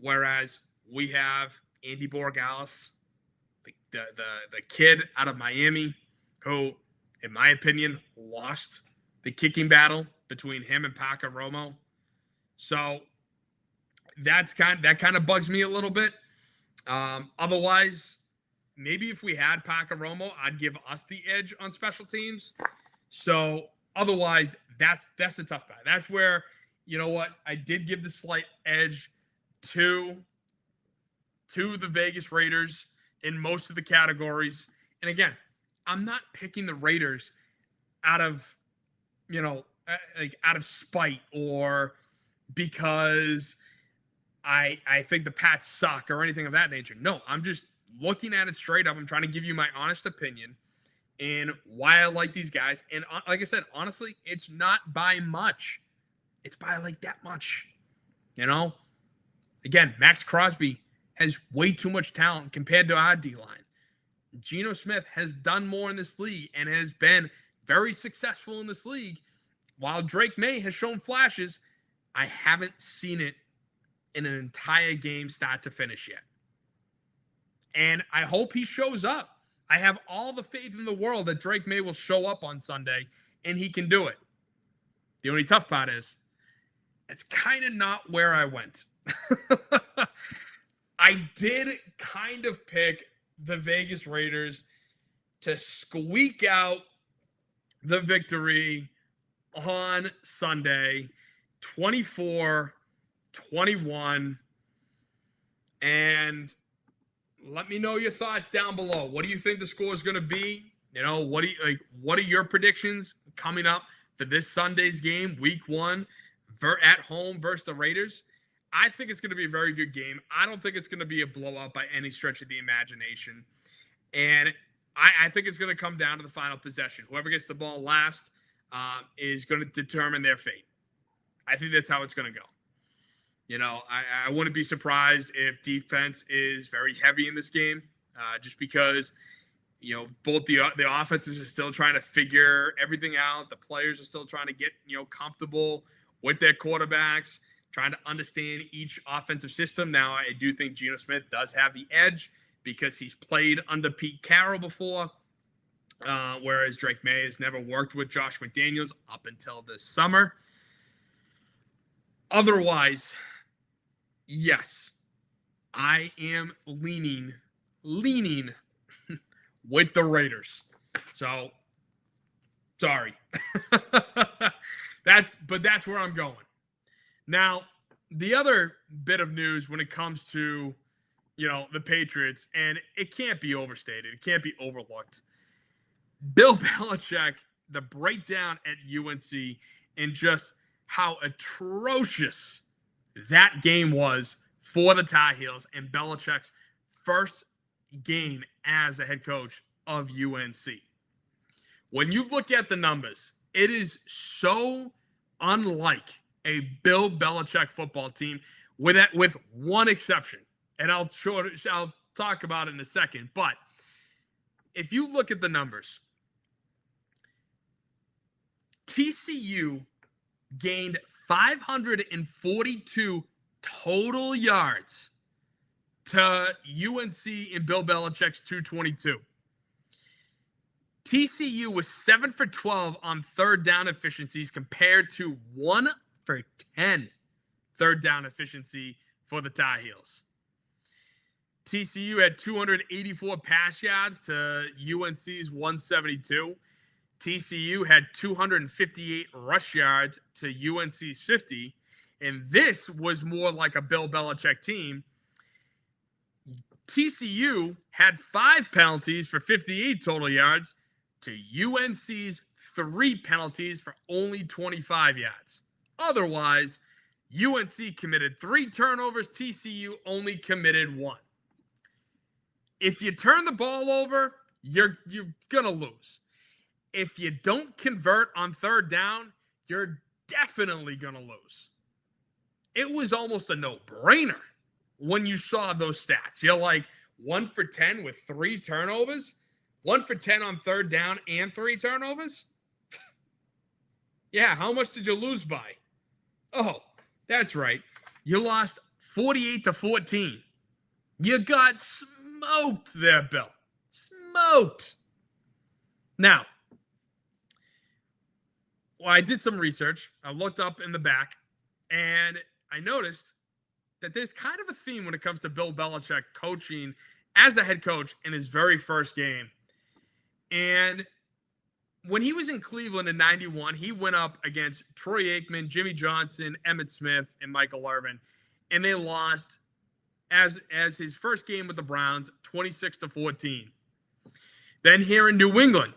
Whereas we have Andy Borregales, the kid out of Miami, who, in my opinion, lost the kicking battle between him and Paca Romo. So that kind of bugs me a little bit. Otherwise, maybe if we had Paca Romo, I'd give us the edge on special teams. So otherwise, that's a tough bet. That's where, I did give the slight edge to the Vegas Raiders in most of the categories. And again, I'm not picking the Raiders out of, out of spite or because I think the Pats suck or anything of that nature. No, I'm just looking at it straight up. I'm trying to give you my honest opinion and why I like these guys. And like I said, honestly, it's not by much. It's by like that much, Again, Max Crosby has way too much talent compared to our D-line. Geno Smith has done more in this league and has been very successful in this league. While Drake May has shown flashes, I haven't seen it in an entire game start to finish yet. And I hope he shows up. I have all the faith in the world that Drake May will show up on Sunday and he can do it. The only tough part is it's kind of not where I went. I did kind of pick the Vegas Raiders to squeak out the victory on Sunday, 24-21. And let me know your thoughts down below. What do you think the score is going to be? What are your predictions coming up for this Sunday's game, week 1, at home versus the Raiders? I think it's going to be a very good game. I don't think it's going to be a blowout by any stretch of the imagination. And I think it's going to come down to the final possession. Whoever gets the ball last is going to determine their fate. I think that's how it's going to go. I wouldn't be surprised if defense is very heavy in this game, just because, both the offenses are still trying to figure everything out. The players are still trying to get, comfortable with their quarterbacks, trying to understand each offensive system. Now, I do think Geno Smith does have the edge because he's played under Pete Carroll before, whereas Drake May has never worked with Josh McDaniels up until this summer. Otherwise, yes, I am leaning with the Raiders. So, sorry. That's where I'm going. Now, the other bit of news when it comes to, the Patriots, and it can't be overstated. It can't be overlooked. Bill Belichick, the breakdown at UNC, and just how atrocious that game was for the Tar Heels and Belichick's first game as a head coach of UNC. When you look at the numbers, it is so unlike a Bill Belichick football team, with one exception, and I'll talk about it in a second. But if you look at the numbers, TCU gained 542 total yards to UNC in Bill Belichick's 222. TCU was 7 for 12 on third down efficiencies compared to 1 for 10 third down efficiency for the Tar Heels. TCU had 284 pass yards to UNC's 172. TCU had 258 rush yards to UNC's 50. And this was more like a Bill Belichick team. TCU had 5 penalties for 58 total yards to UNC's 3 penalties for only 25 yards. Otherwise, UNC committed 3 turnovers. TCU only committed 1. If you turn the ball over, you're going to lose. If you don't convert on third down, you're definitely going to lose. It was almost a no-brainer when you saw those stats. You're like 1 for 10 with 3 turnovers, 1 for 10 on third down and 3 turnovers. Yeah, how much did you lose by? Oh, that's right. You lost 48-14. You got smoked there, Bill. Smoked. Now, I did some research. I looked up in the back, and I noticed that there's kind of a theme when it comes to Bill Belichick coaching as a head coach in his very first game. And when he was in Cleveland in 91, he went up against Troy Aikman, Jimmy Johnson, Emmitt Smith, and Michael Irvin. And they lost as his first game with the Browns, 26-14. Then here in New England,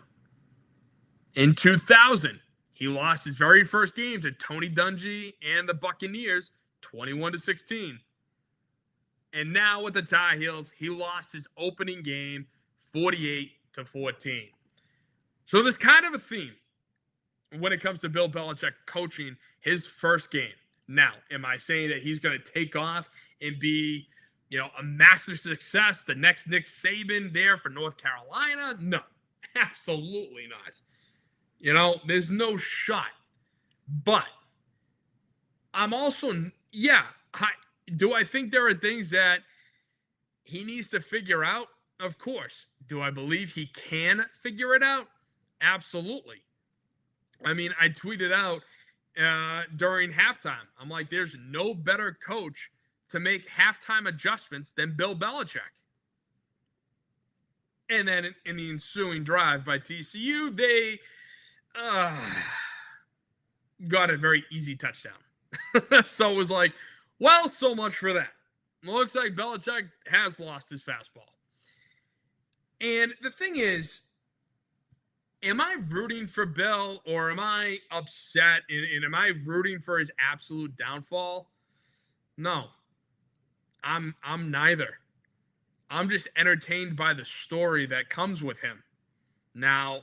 in 2000, he lost his very first game to Tony Dungy and the Buccaneers, 21-16. And now with the Tar Heels, he lost his opening game, 48-14. So there's kind of a theme when it comes to Bill Belichick coaching his first game. Now, am I saying that he's going to take off and be, a massive success, the next Nick Saban there for North Carolina? No, absolutely not. There's no shot. But I'm also, do I think there are things that he needs to figure out? Of course. Do I believe he can figure it out? Absolutely. I mean, I tweeted out during halftime. I'm like, there's no better coach to make halftime adjustments than Bill Belichick. And then in the ensuing drive by TCU, they got a very easy touchdown. So it was like, well, so much for that. Looks like Belichick has lost his fastball. And the thing is, am I rooting for Bill or am I upset and am I rooting for his absolute downfall? No. I'm neither. I'm just entertained by the story that comes with him. Now,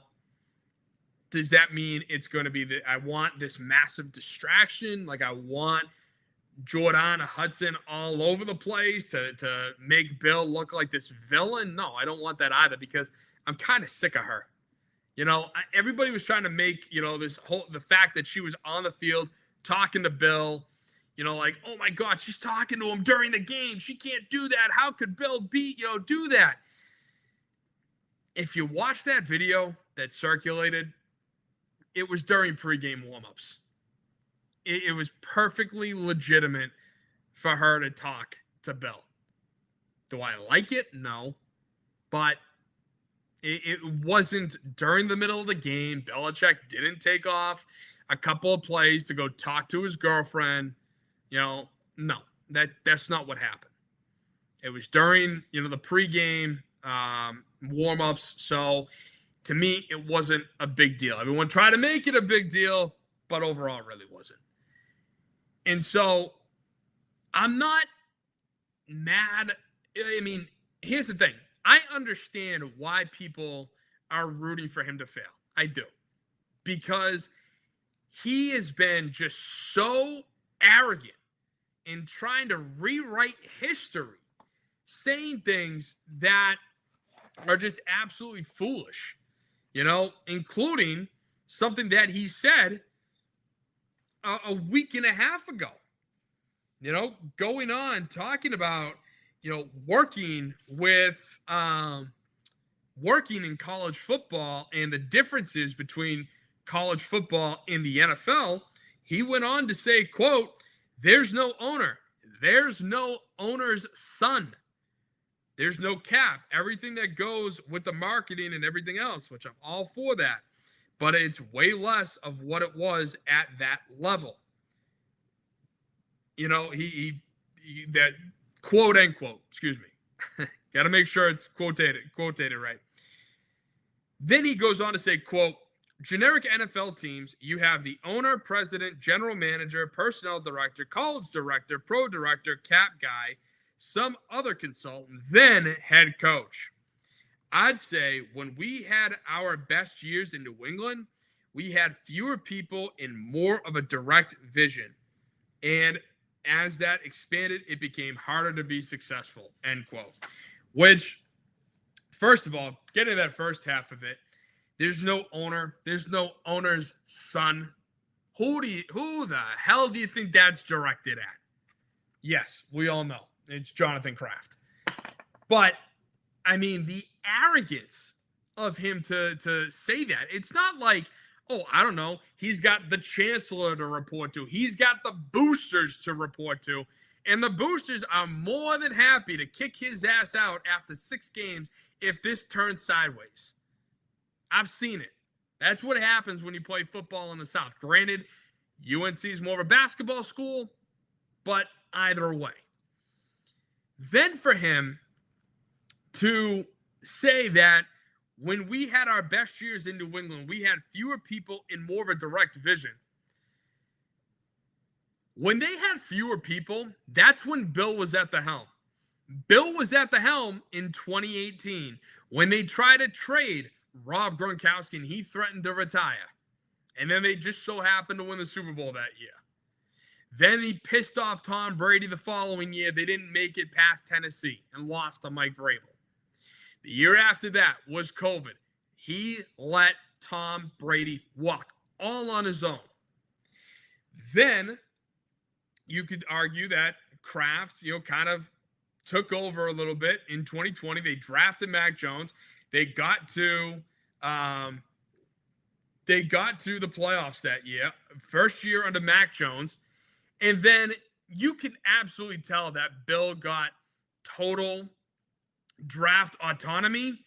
does that mean it's going to be that I want this massive distraction? Like I want Jordan Hudson all over the place to make Bill look like this villain? No, I don't want that either because I'm kind of sick of her. Everybody was trying to make, the fact that she was on the field talking to Bill, like, oh my God, she's talking to him during the game. She can't do that. How could Bill do that? If you watch that video that circulated, it was during pregame warmups. It was perfectly legitimate for her to talk to Bill. Do I like it? No. But It wasn't during the middle of the game. Belichick didn't take off a couple of plays to go talk to his girlfriend. No, that's not what happened. It was during, the pregame warm-ups. So to me, it wasn't a big deal. Everyone tried to make it a big deal, but overall it really wasn't. And so I'm not mad. I mean, here's the thing. I understand why people are rooting for him to fail. I do. Because he has been just so arrogant in trying to rewrite history, saying things that are just absolutely foolish, including something that he said a week and a half ago, going on talking about, working in college football and the differences between college football and the NFL. He went on to say, quote, "There's no owner. There's no owner's son. There's no cap. Everything that goes with the marketing and everything else," which I'm all for that, but it's way less of what it was at that level. He that quote unquote, excuse me. Got to make sure it's quoted right. Then he goes on to say, quote, "Generic NFL teams, you have the owner, president, general manager, personnel director, college director, pro director, cap guy, some other consultant, then head coach. I'd say when we had our best years in New England, we had fewer people and more of a direct vision. And as that expanded, it became harder to be successful," end quote. Which, first of all, getting that first half of it, there's no owner. There's no owner's son. Who the hell do you think that's directed at? Yes, we all know. It's Jonathan Kraft. But, I mean, the arrogance of him to say that. It's not like, oh, I don't know, he's got the chancellor to report to. He's got the boosters to report to. And the boosters are more than happy to kick his ass out after 6 games if this turns sideways. I've seen it. That's what happens when you play football in the South. Granted, UNC is more of a basketball school, but either way. Then for him to say that when we had our best years in New England, we had fewer people and more of a direct vision. When they had fewer people, that's when Bill was at the helm. Bill was at the helm in 2018 when they tried to trade Rob Gronkowski and he threatened to retire. And then they just so happened to win the Super Bowl that year. Then he pissed off Tom Brady the following year. They didn't make it past Tennessee and lost to Mike Vrabel. The year after that was COVID. He let Tom Brady walk all on his own. Then you could argue that Kraft, kind of took over a little bit in 2020. They drafted Mac Jones. They got to the playoffs that year. First year under Mac Jones. And then you can absolutely tell that Bill got total draft autonomy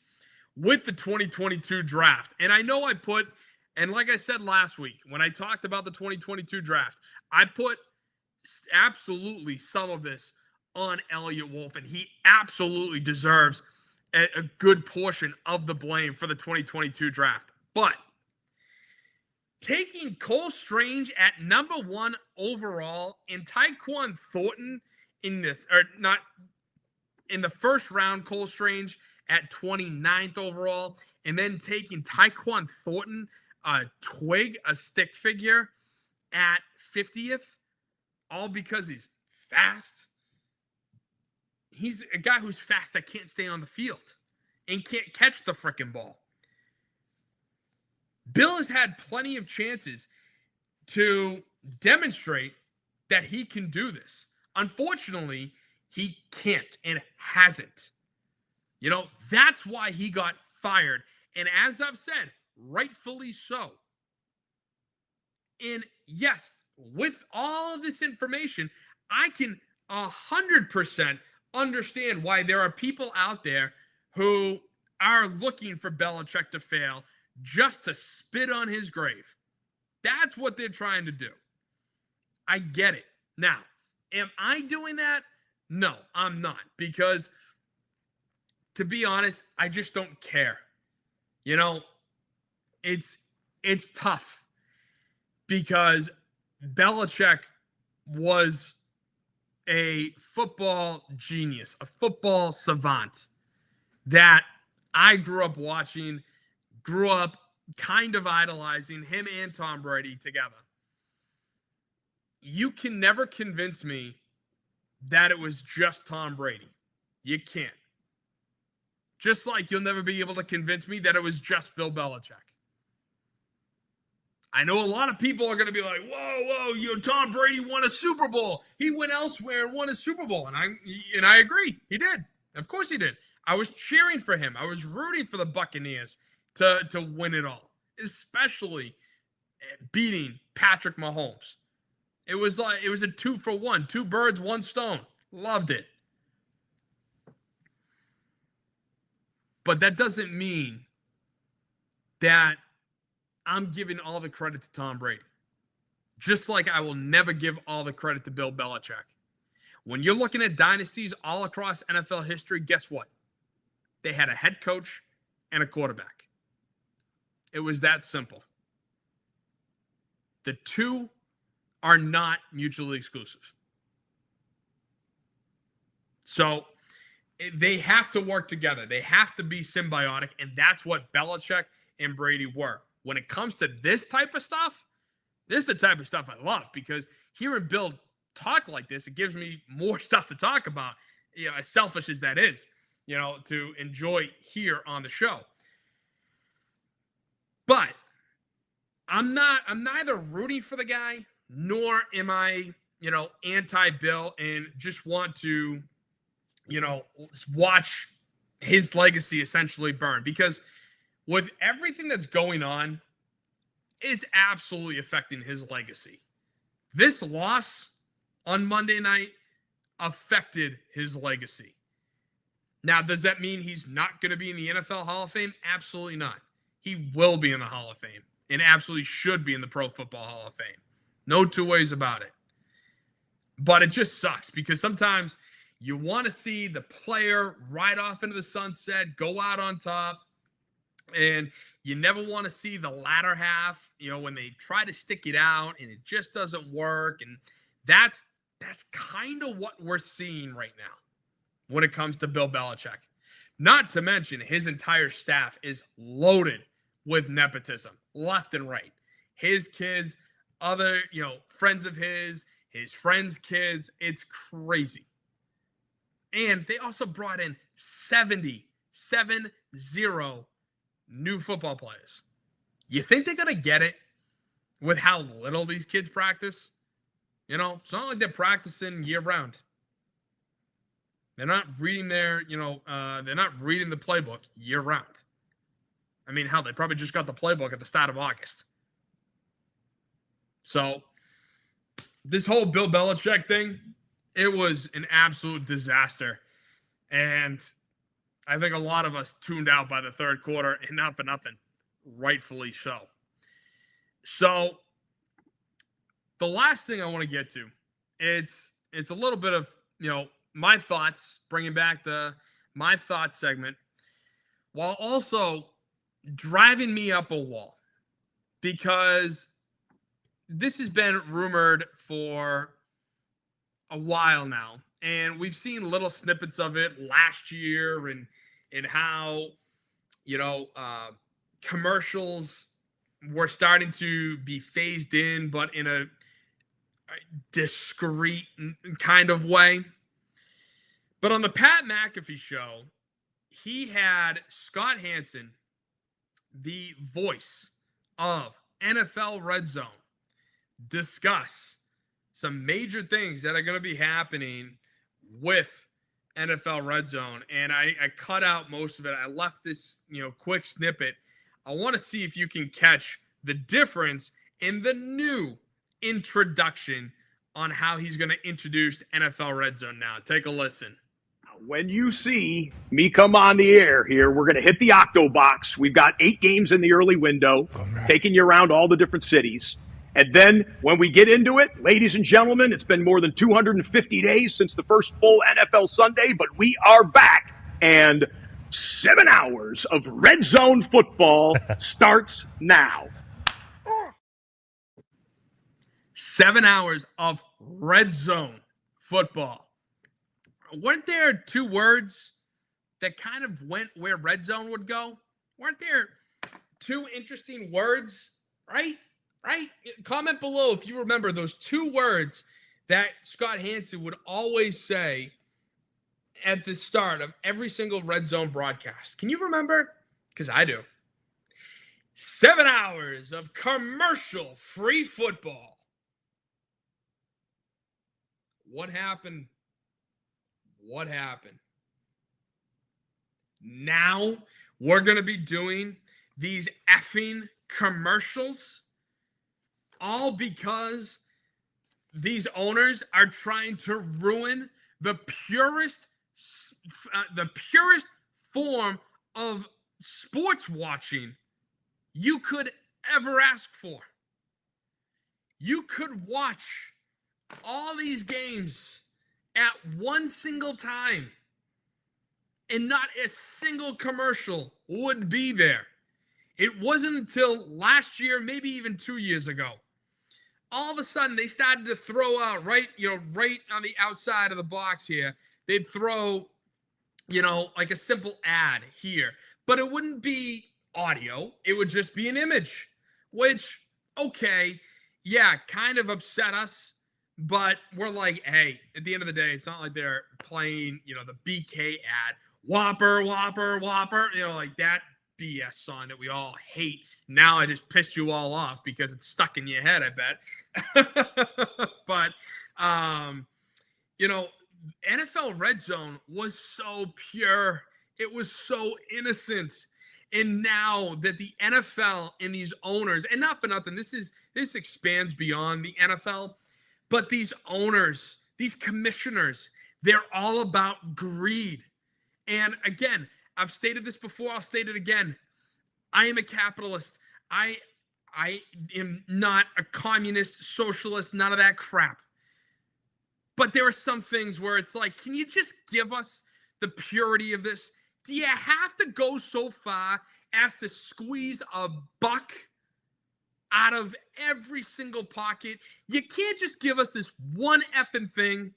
with the 2022 draft. And I know and like I said last week, when I talked about the 2022 draft, I put absolutely some of this on Elliott Wolf, and he absolutely deserves a good portion of the blame for the 2022 draft. But taking Cole Strange at number 1 overall and Tyquan Thornton in the first round, Cole Strange at 29th overall, and then taking Tyquan Thornton, a stick figure, at 50th, all because he's fast. He's a guy who's fast that can't stay on the field and can't catch the frickin' ball. Bill has had plenty of chances to demonstrate that he can do this. Unfortunately, he can't and hasn't. That's why he got fired. And as I've said, rightfully so. And yes, with all of this information, I can 100% understand why there are people out there who are looking for Belichick to fail just to spit on his grave. That's what they're trying to do. I get it. Now, am I doing that? No, I'm not. Because, to be honest, I just don't care. You know, it's tough. Because Belichick was a football genius, a football savant that I grew up watching, grew up kind of idolizing him and Tom Brady together. You can never convince me that it was just Tom Brady. You can't. Just like you'll never be able to convince me that it was just Bill Belichick. I know a lot of people are going to be like, whoa, Tom Brady won a Super Bowl. He went elsewhere and won a Super Bowl. And I agree. He did. Of course he did. I was cheering for him. I was rooting for the Buccaneers to win it all, especially beating Patrick Mahomes. It was a 2-for-1, 2 birds, 1 stone. Loved it. But that doesn't mean that I'm giving all the credit to Tom Brady. Just like I will never give all the credit to Bill Belichick. When you're looking at dynasties all across NFL history, guess what? They had a head coach and a quarterback. It was that simple. The two are not mutually exclusive. So they have to work together. They have to be symbiotic, and that's what Belichick and Brady were. When it comes to this type of stuff, this is the type of stuff I love, because hearing Bill talk like this, it gives me more stuff to talk about, as selfish as that is, to enjoy here on the show. But I'm neither rooting for the guy, nor am I, anti-Bill and just want to, watch his legacy essentially burn. Because with everything that's going on, it's absolutely affecting his legacy. This loss on Monday night affected his legacy. Now, does that mean he's not going to be in the NFL Hall of Fame? Absolutely not. He will be in the Hall of Fame and absolutely should be in the Pro Football Hall of Fame. No two ways about it. But it just sucks because sometimes you want to see the player ride off into the sunset, go out on top, and you never want to see the latter half, when they try to stick it out and it just doesn't work. And that's kind of what we're seeing right now when it comes to Bill Belichick. Not to mention his entire staff is loaded with nepotism left and right. His kids, other, friends of his friends' kids. It's crazy. And they also brought in 70 new football players. You think they're going to get it with how little these kids practice? It's not like they're practicing year round. They're not reading they're not reading the playbook year round. I mean, hell, they probably just got the playbook at the start of August. So this whole Bill Belichick thing, it was an absolute disaster. And I think a lot of us tuned out by the third quarter, and not for nothing. Rightfully so. So the last thing I want to get to, it's a little bit of, my thoughts, bringing back the my thoughts segment, while also driving me up a wall, because this has been rumored for a while now, and we've seen little snippets of it last year, and how commercials were starting to be phased in, but in a discreet kind of way. But on the Pat McAfee show, he had Scott Hansen, the voice of NFL Redzone, discuss some major things that are going to be happening with NFL Redzone. And I cut out most of it. I left this, quick snippet. I want to see if you can catch the difference in the new introduction on how he's going to introduce NFL Redzone now. Take a listen. when you see me come on the air here, we're going to hit the Octo Box. We've got 8 games in the early window, taking you around all the different cities. And then when we get into it, ladies and gentlemen, it's been more than 250 days since the first full NFL Sunday, but we are back. And 7 hours of Redzone football starts now. 7 hours of Redzone football. Weren't there 2 words that kind of went where Redzone would go? Weren't there 2 interesting words, right? Right? Comment below if you remember those 2 words that Scott Hansen would always say at the start of every single Redzone broadcast. Can you remember? Because I do. 7 hours of commercial-free football. What happened? What happened? Now we're going to be doing these effing commercials all because these owners are trying to ruin the purest form of sports watching you could ever ask for. You could watch all these games at one single time, and not a single commercial would be there. It wasn't until last year, maybe even 2 years ago, all of a sudden they started to throw out right on the outside of the box here. They'd throw, like a simple ad here, but it wouldn't be audio. It would just be an image, which, okay, yeah, kind of upset us. But we're like, hey, at the end of the day, it's not like they're playing, the BK ad. Whopper, Whopper, Whopper. Like that BS song that we all hate. Now I just pissed you all off because it's stuck in your head, I bet. But, NFL Red Zone was so pure. It was so innocent. And now that the NFL and these owners, and not for nothing, this expands beyond the NFL. But these owners, these commissioners, they're all about greed. And again, I've stated this before, I'll state it again. I am a capitalist. I am not a communist, socialist, none of that crap. But there are some things where it's like, can you just give us the purity of this? Do you have to go so far as to squeeze a buck out of every single pocket? You can't just give us this one effing thing.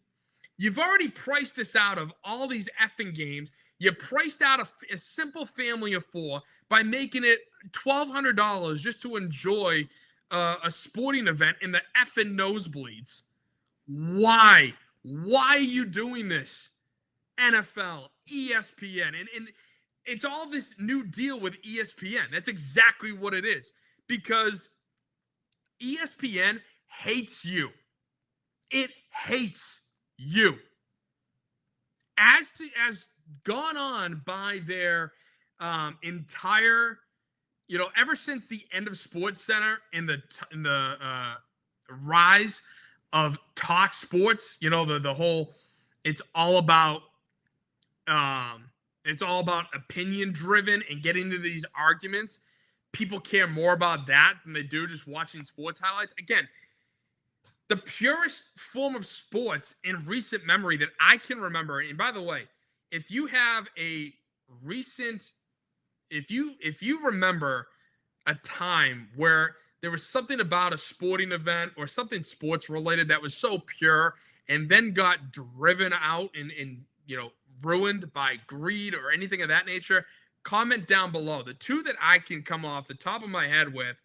You've already priced us out of all these effing games. You priced out a simple family of 4 by making it $1,200 just to enjoy a sporting event in the effing nosebleeds. Why? Why are you doing this? NFL, ESPN, and it's all this new deal with ESPN. That's exactly what it is. Because ESPN hates you. It hates you. As gone on by their entire, ever since the end of SportsCenter and the rise of talk sports, the whole, it's all about opinion driven and getting into these arguments. People care more about that than they do just watching sports highlights. Again, the purest form of sports in recent memory that I can remember. And by the way, if you have a recent, if you remember a time where there was something about a sporting event or something sports related that was so pure and then got driven out and ruined by greed or anything of that nature, comment down below. The 2 that I can come off the top of my head with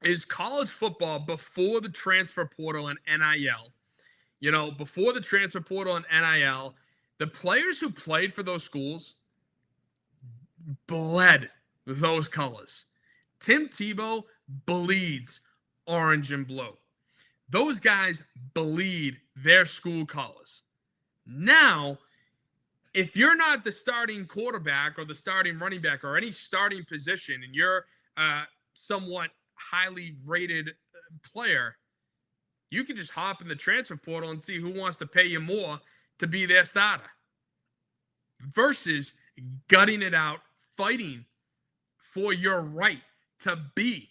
is college football before the transfer portal and NIL. Before the transfer portal and NIL, the players who played for those schools bled those colors. Tim Tebow bleeds orange and blue. Those guys bleed their school colors. Now, if you're not the starting quarterback or the starting running back or any starting position and you're somewhat highly rated player, you can just hop in the transfer portal and see who wants to pay you more to be their starter. versus gutting it out, fighting for your right to be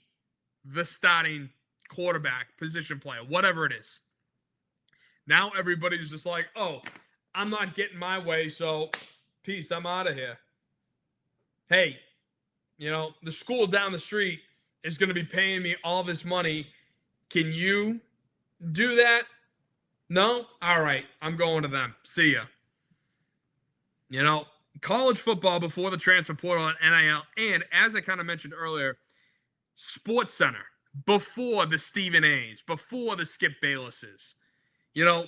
the starting quarterback, position player, whatever it is. Now everybody's just like, oh, I'm not getting my way, so peace, I'm out of here. Hey, the school down the street is going to be paying me all this money. Can you do that? No? All right, I'm going to them. See ya. College football before the transfer portal and NIL, and as I kind of mentioned earlier, Sports Center before the Stephen A's, before the Skip Baylesses.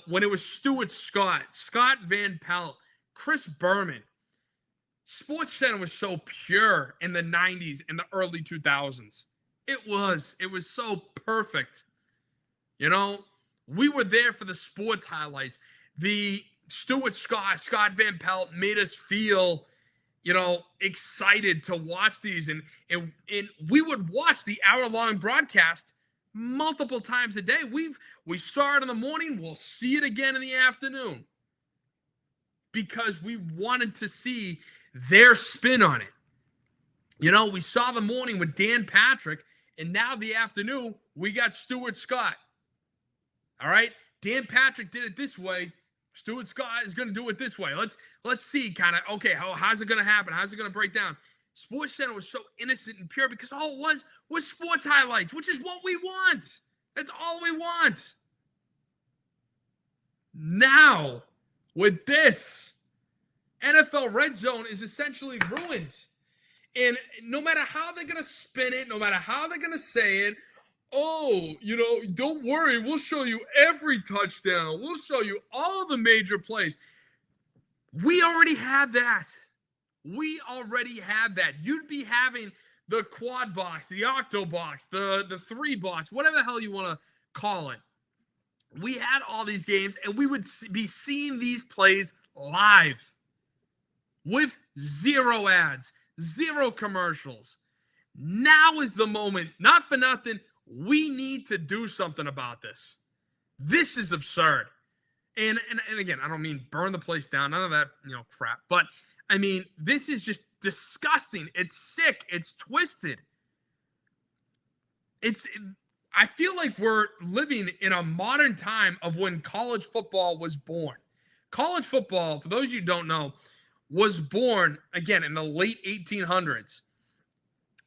When it was Stuart Scott, Scott Van Pelt, Chris Berman, Sports Center was so pure in the 90s and the early 2000s. It was so perfect. We were there for the sports highlights. The Stuart Scott Van Pelt made us feel, excited to watch these. And we would watch the hour-long broadcast multiple times a day. We saw it in the morning. We'll see it again in the afternoon because we wanted to see their spin on it. We saw the morning with Dan Patrick, and now the afternoon, we got Stuart Scott. All right? Dan Patrick did it this way. Stuart Scott is going to do it this way. Let's see kind of, okay, how's it going to happen? How's it going to break down? Sports Center was so innocent and pure because all it was sports highlights, which is what we want. That's all we want. Now, with this, NFL Redzone is essentially ruined. And no matter how they're going to spin it, no matter how they're going to say it, don't worry, we'll show you every touchdown. We'll show you all the major plays. We already had that. You'd be having the quad box, the octo box, the 3 box, whatever the hell you want to call it. We had all these games, and we would be seeing these plays live with 0 ads, 0 commercials. Now is the moment, not for nothing, we need to do something about this. This is absurd. And again, I don't mean burn the place down, none of that, crap. But I mean, this is just disgusting. It's sick. It's twisted. I feel like we're living in a modern time of when college football was born. College football, for those of you who don't know, was born, again, in the late 1800s.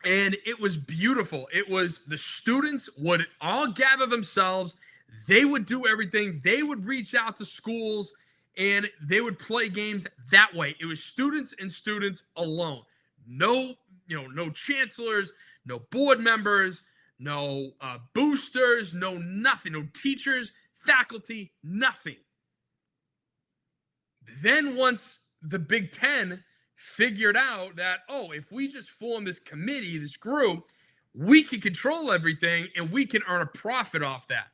And it was beautiful. It was the students would all gather themselves. They would do everything. They would reach out to schools, and they would play games that way. It was students and students alone. No chancellors, no board members, no boosters, no nothing, no teachers, faculty, nothing. Then once the Big Ten figured out that, if we just form this committee, this group, we can control everything and we can earn a profit off that.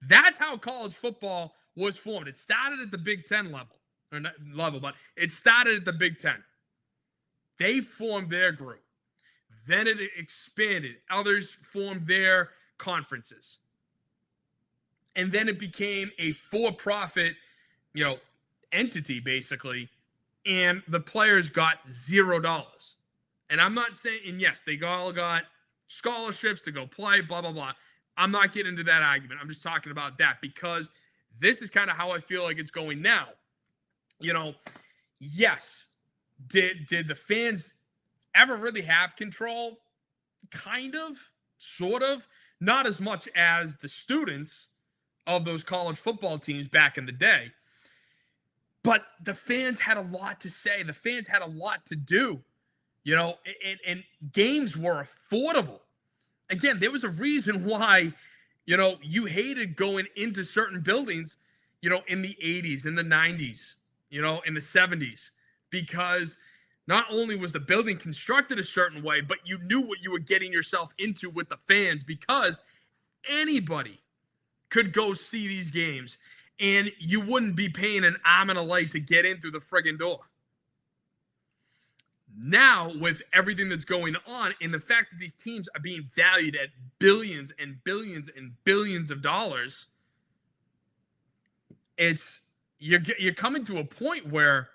That's how college football was formed. It started at the Big Ten level, but it started at the Big Ten. They formed their group. Then it expanded. Others formed their conferences. And then it became a for-profit, entity, basically. And the players got $0. And I'm not saying, and yes, they all got scholarships to go play, blah, blah, blah. I'm not getting into that argument. I'm just talking about that because this is kind of how I feel like it's going now. Yes, did the fans ever really have control? Kind of, sort of. Not as much as the students of those college football teams back in the day. But the fans had a lot to say. The fans had a lot to do, and games were affordable. Again, there was a reason why, you hated going into certain buildings, in the 80s, in the 90s, in the 70s, because not only was the building constructed a certain way, but you knew what you were getting yourself into with the fans because anybody could go see these games. And you wouldn't be paying an arm and a leg to get in through the friggin' door. Now, with everything that's going on and the fact that these teams are being valued at billions and billions and billions of dollars, you're coming to a point where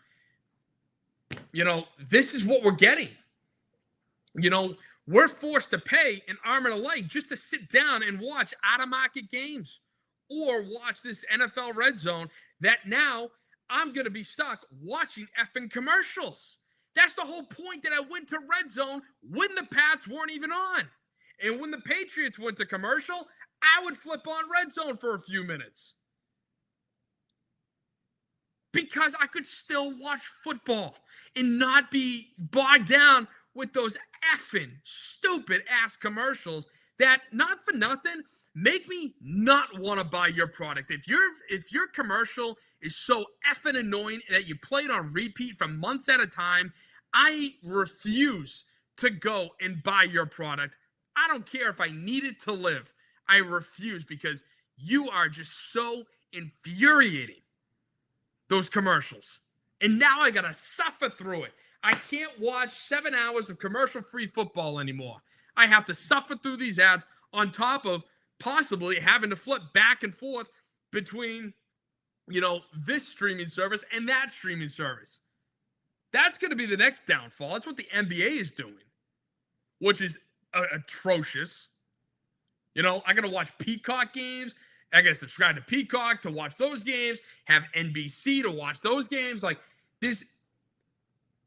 this is what we're getting. We're forced to pay an arm and a leg just to sit down and watch out-of-market games or watch this NFL Red Zone that now I'm going to be stuck watching effing commercials. That's the whole point that I went to Red Zone when the Pats weren't even on. And when the Patriots went to commercial, I would flip on Red Zone for a few minutes. Because I could still watch football and not be bogged down with those effing stupid-ass commercials that, not for nothing, make me not want to buy your product. If your commercial is so effing annoying that you play it on repeat for months at a time, I refuse to go and buy your product. I don't care if I need it to live. I refuse because you are just so infuriating, those commercials. And now I got to suffer through it. I can't watch 7 hours of commercial-free football anymore. I have to suffer through these ads on top of possibly having to flip back and forth between, this streaming service and that streaming service. That's going to be the next downfall. That's what the NBA is doing, which is atrocious. I got to watch Peacock games. I got to subscribe to Peacock to watch those games, have NBC to watch those games. Like, this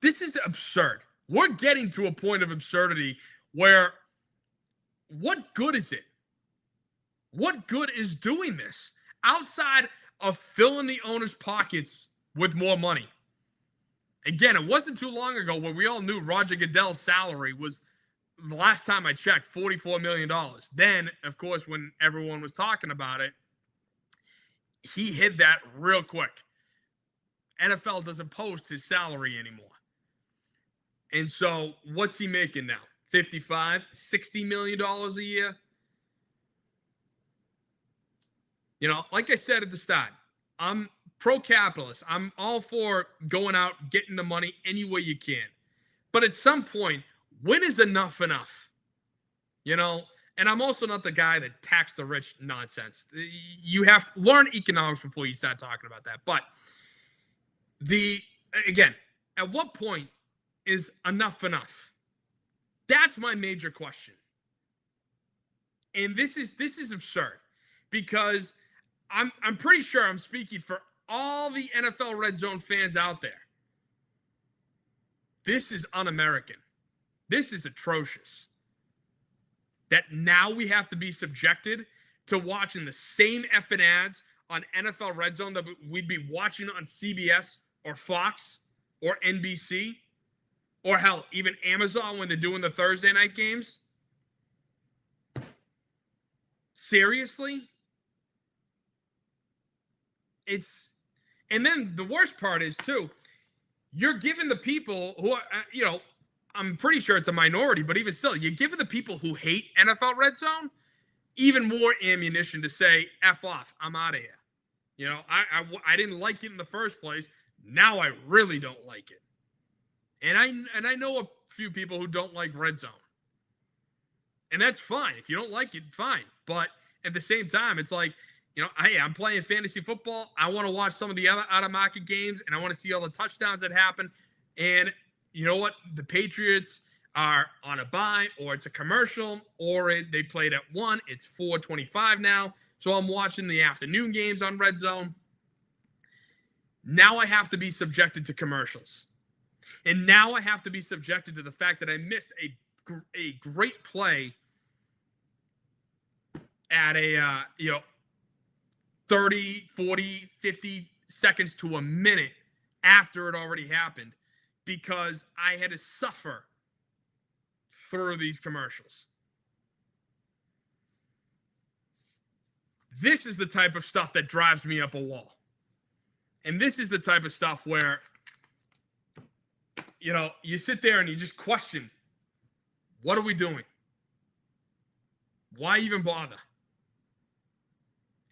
is absurd. We're getting to a point of absurdity where what good is it? What good is doing this outside of filling the owner's pockets with more money? Again, it wasn't too long ago where we all knew Roger Goodell's salary was, the last time I checked, $44 million. Then, of course, when everyone was talking about it, he hid that real quick. NFL doesn't post his salary anymore. And so what's he making now? $55, $60 million a year? Like I said at the start, I'm pro-capitalist. I'm all for going out, getting the money any way you can. But at some point, when is enough enough? And I'm also not the guy that tax the rich nonsense. You have to learn economics before you start talking about that. But again, at what point is enough enough? That's my major question. And this is absurd because I'm pretty sure I'm speaking for all the NFL Red Zone fans out there. This is un-American. This is atrocious. That now we have to be subjected to watching the same effing ads on NFL Red Zone that we'd be watching on CBS or Fox or NBC or hell, even Amazon when they're doing the Thursday night games. Seriously? And then the worst part is too, you're giving the people who are, I'm pretty sure it's a minority, but even still, you're giving the people who hate NFL Red Zone even more ammunition to say, F off, I'm out of here. I didn't like it in the first place. Now I really don't like it. And I know a few people who don't like Red Zone. And that's fine. If you don't like it, fine. But at the same time, it's like, hey, I'm playing fantasy football. I want to watch some of the other out-of-market games, and I want to see all the touchdowns that happen. And you know what? The Patriots are on a bye, or it's a commercial, or they played at 1. It's 4:25 now. So I'm watching the afternoon games on Red Zone. Now I have to be subjected to commercials. And now I have to be subjected to the fact that I missed a great play at a 30, 40, 50 seconds to a minute after it already happened because I had to suffer through these commercials. This is the type of stuff that drives me up a wall. And this is the type of stuff where, you sit there and you just question, what are we doing? Why even bother?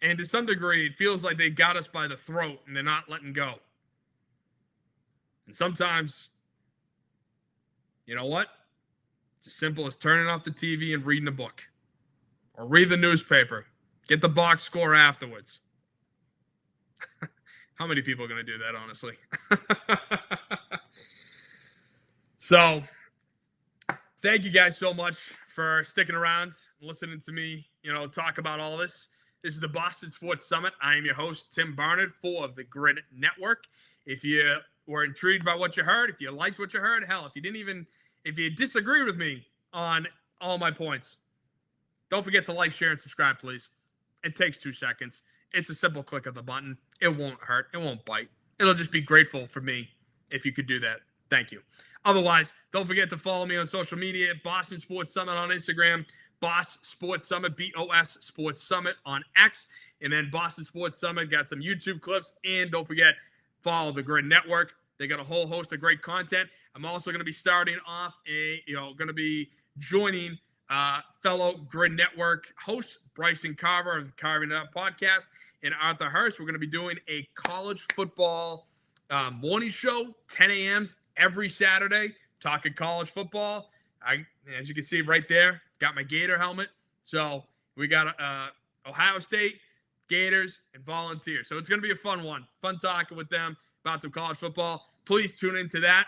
And to some degree, it feels like they got us by the throat and they're not letting go. And sometimes, you know what? It's as simple as turning off the TV and reading a book. Or read the newspaper. Get the box score afterwards. How many people are going to do that, honestly? So thank you guys so much for sticking around and listening to me, talk about all this. This is the Boston Sports Summit. I am your host, Tim Barnard, for the Grid Network. If you were intrigued by what you heard, if you liked what you heard, hell, if you disagree with me on all my points, don't forget to like, share, and subscribe, please. It takes 2 seconds. It's a simple click of the button. It won't hurt. It won't bite. It'll just be grateful for me if you could do that. Thank you. Otherwise, don't forget to follow me on social media at Boston Sports Summit on Instagram, Boss Sports Summit, BOS Sports Summit on X, and then Boston Sports Summit got some YouTube clips. And don't forget, follow the Grid Network. They got a whole host of great content. I'm also going to be starting off going to be joining fellow Grid Network hosts Bryson Carver of the Carving It Up podcast and Arthur Hurst. We're going to be doing a college football morning show, 10 a.m. every Saturday, talking college football. As you can see right there, got my Gator helmet. So we got Ohio State, Gators, and Volunteers. So it's going to be a fun one. Fun talking with them about some college football. Please tune into that,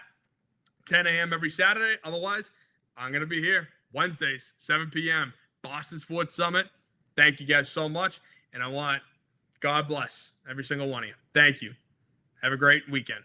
10 a.m. every Saturday. Otherwise, I'm going to be here Wednesdays, 7 p.m., Boston Sports Summit. Thank you guys so much. And I want God bless every single one of you. Thank you. Have a great weekend.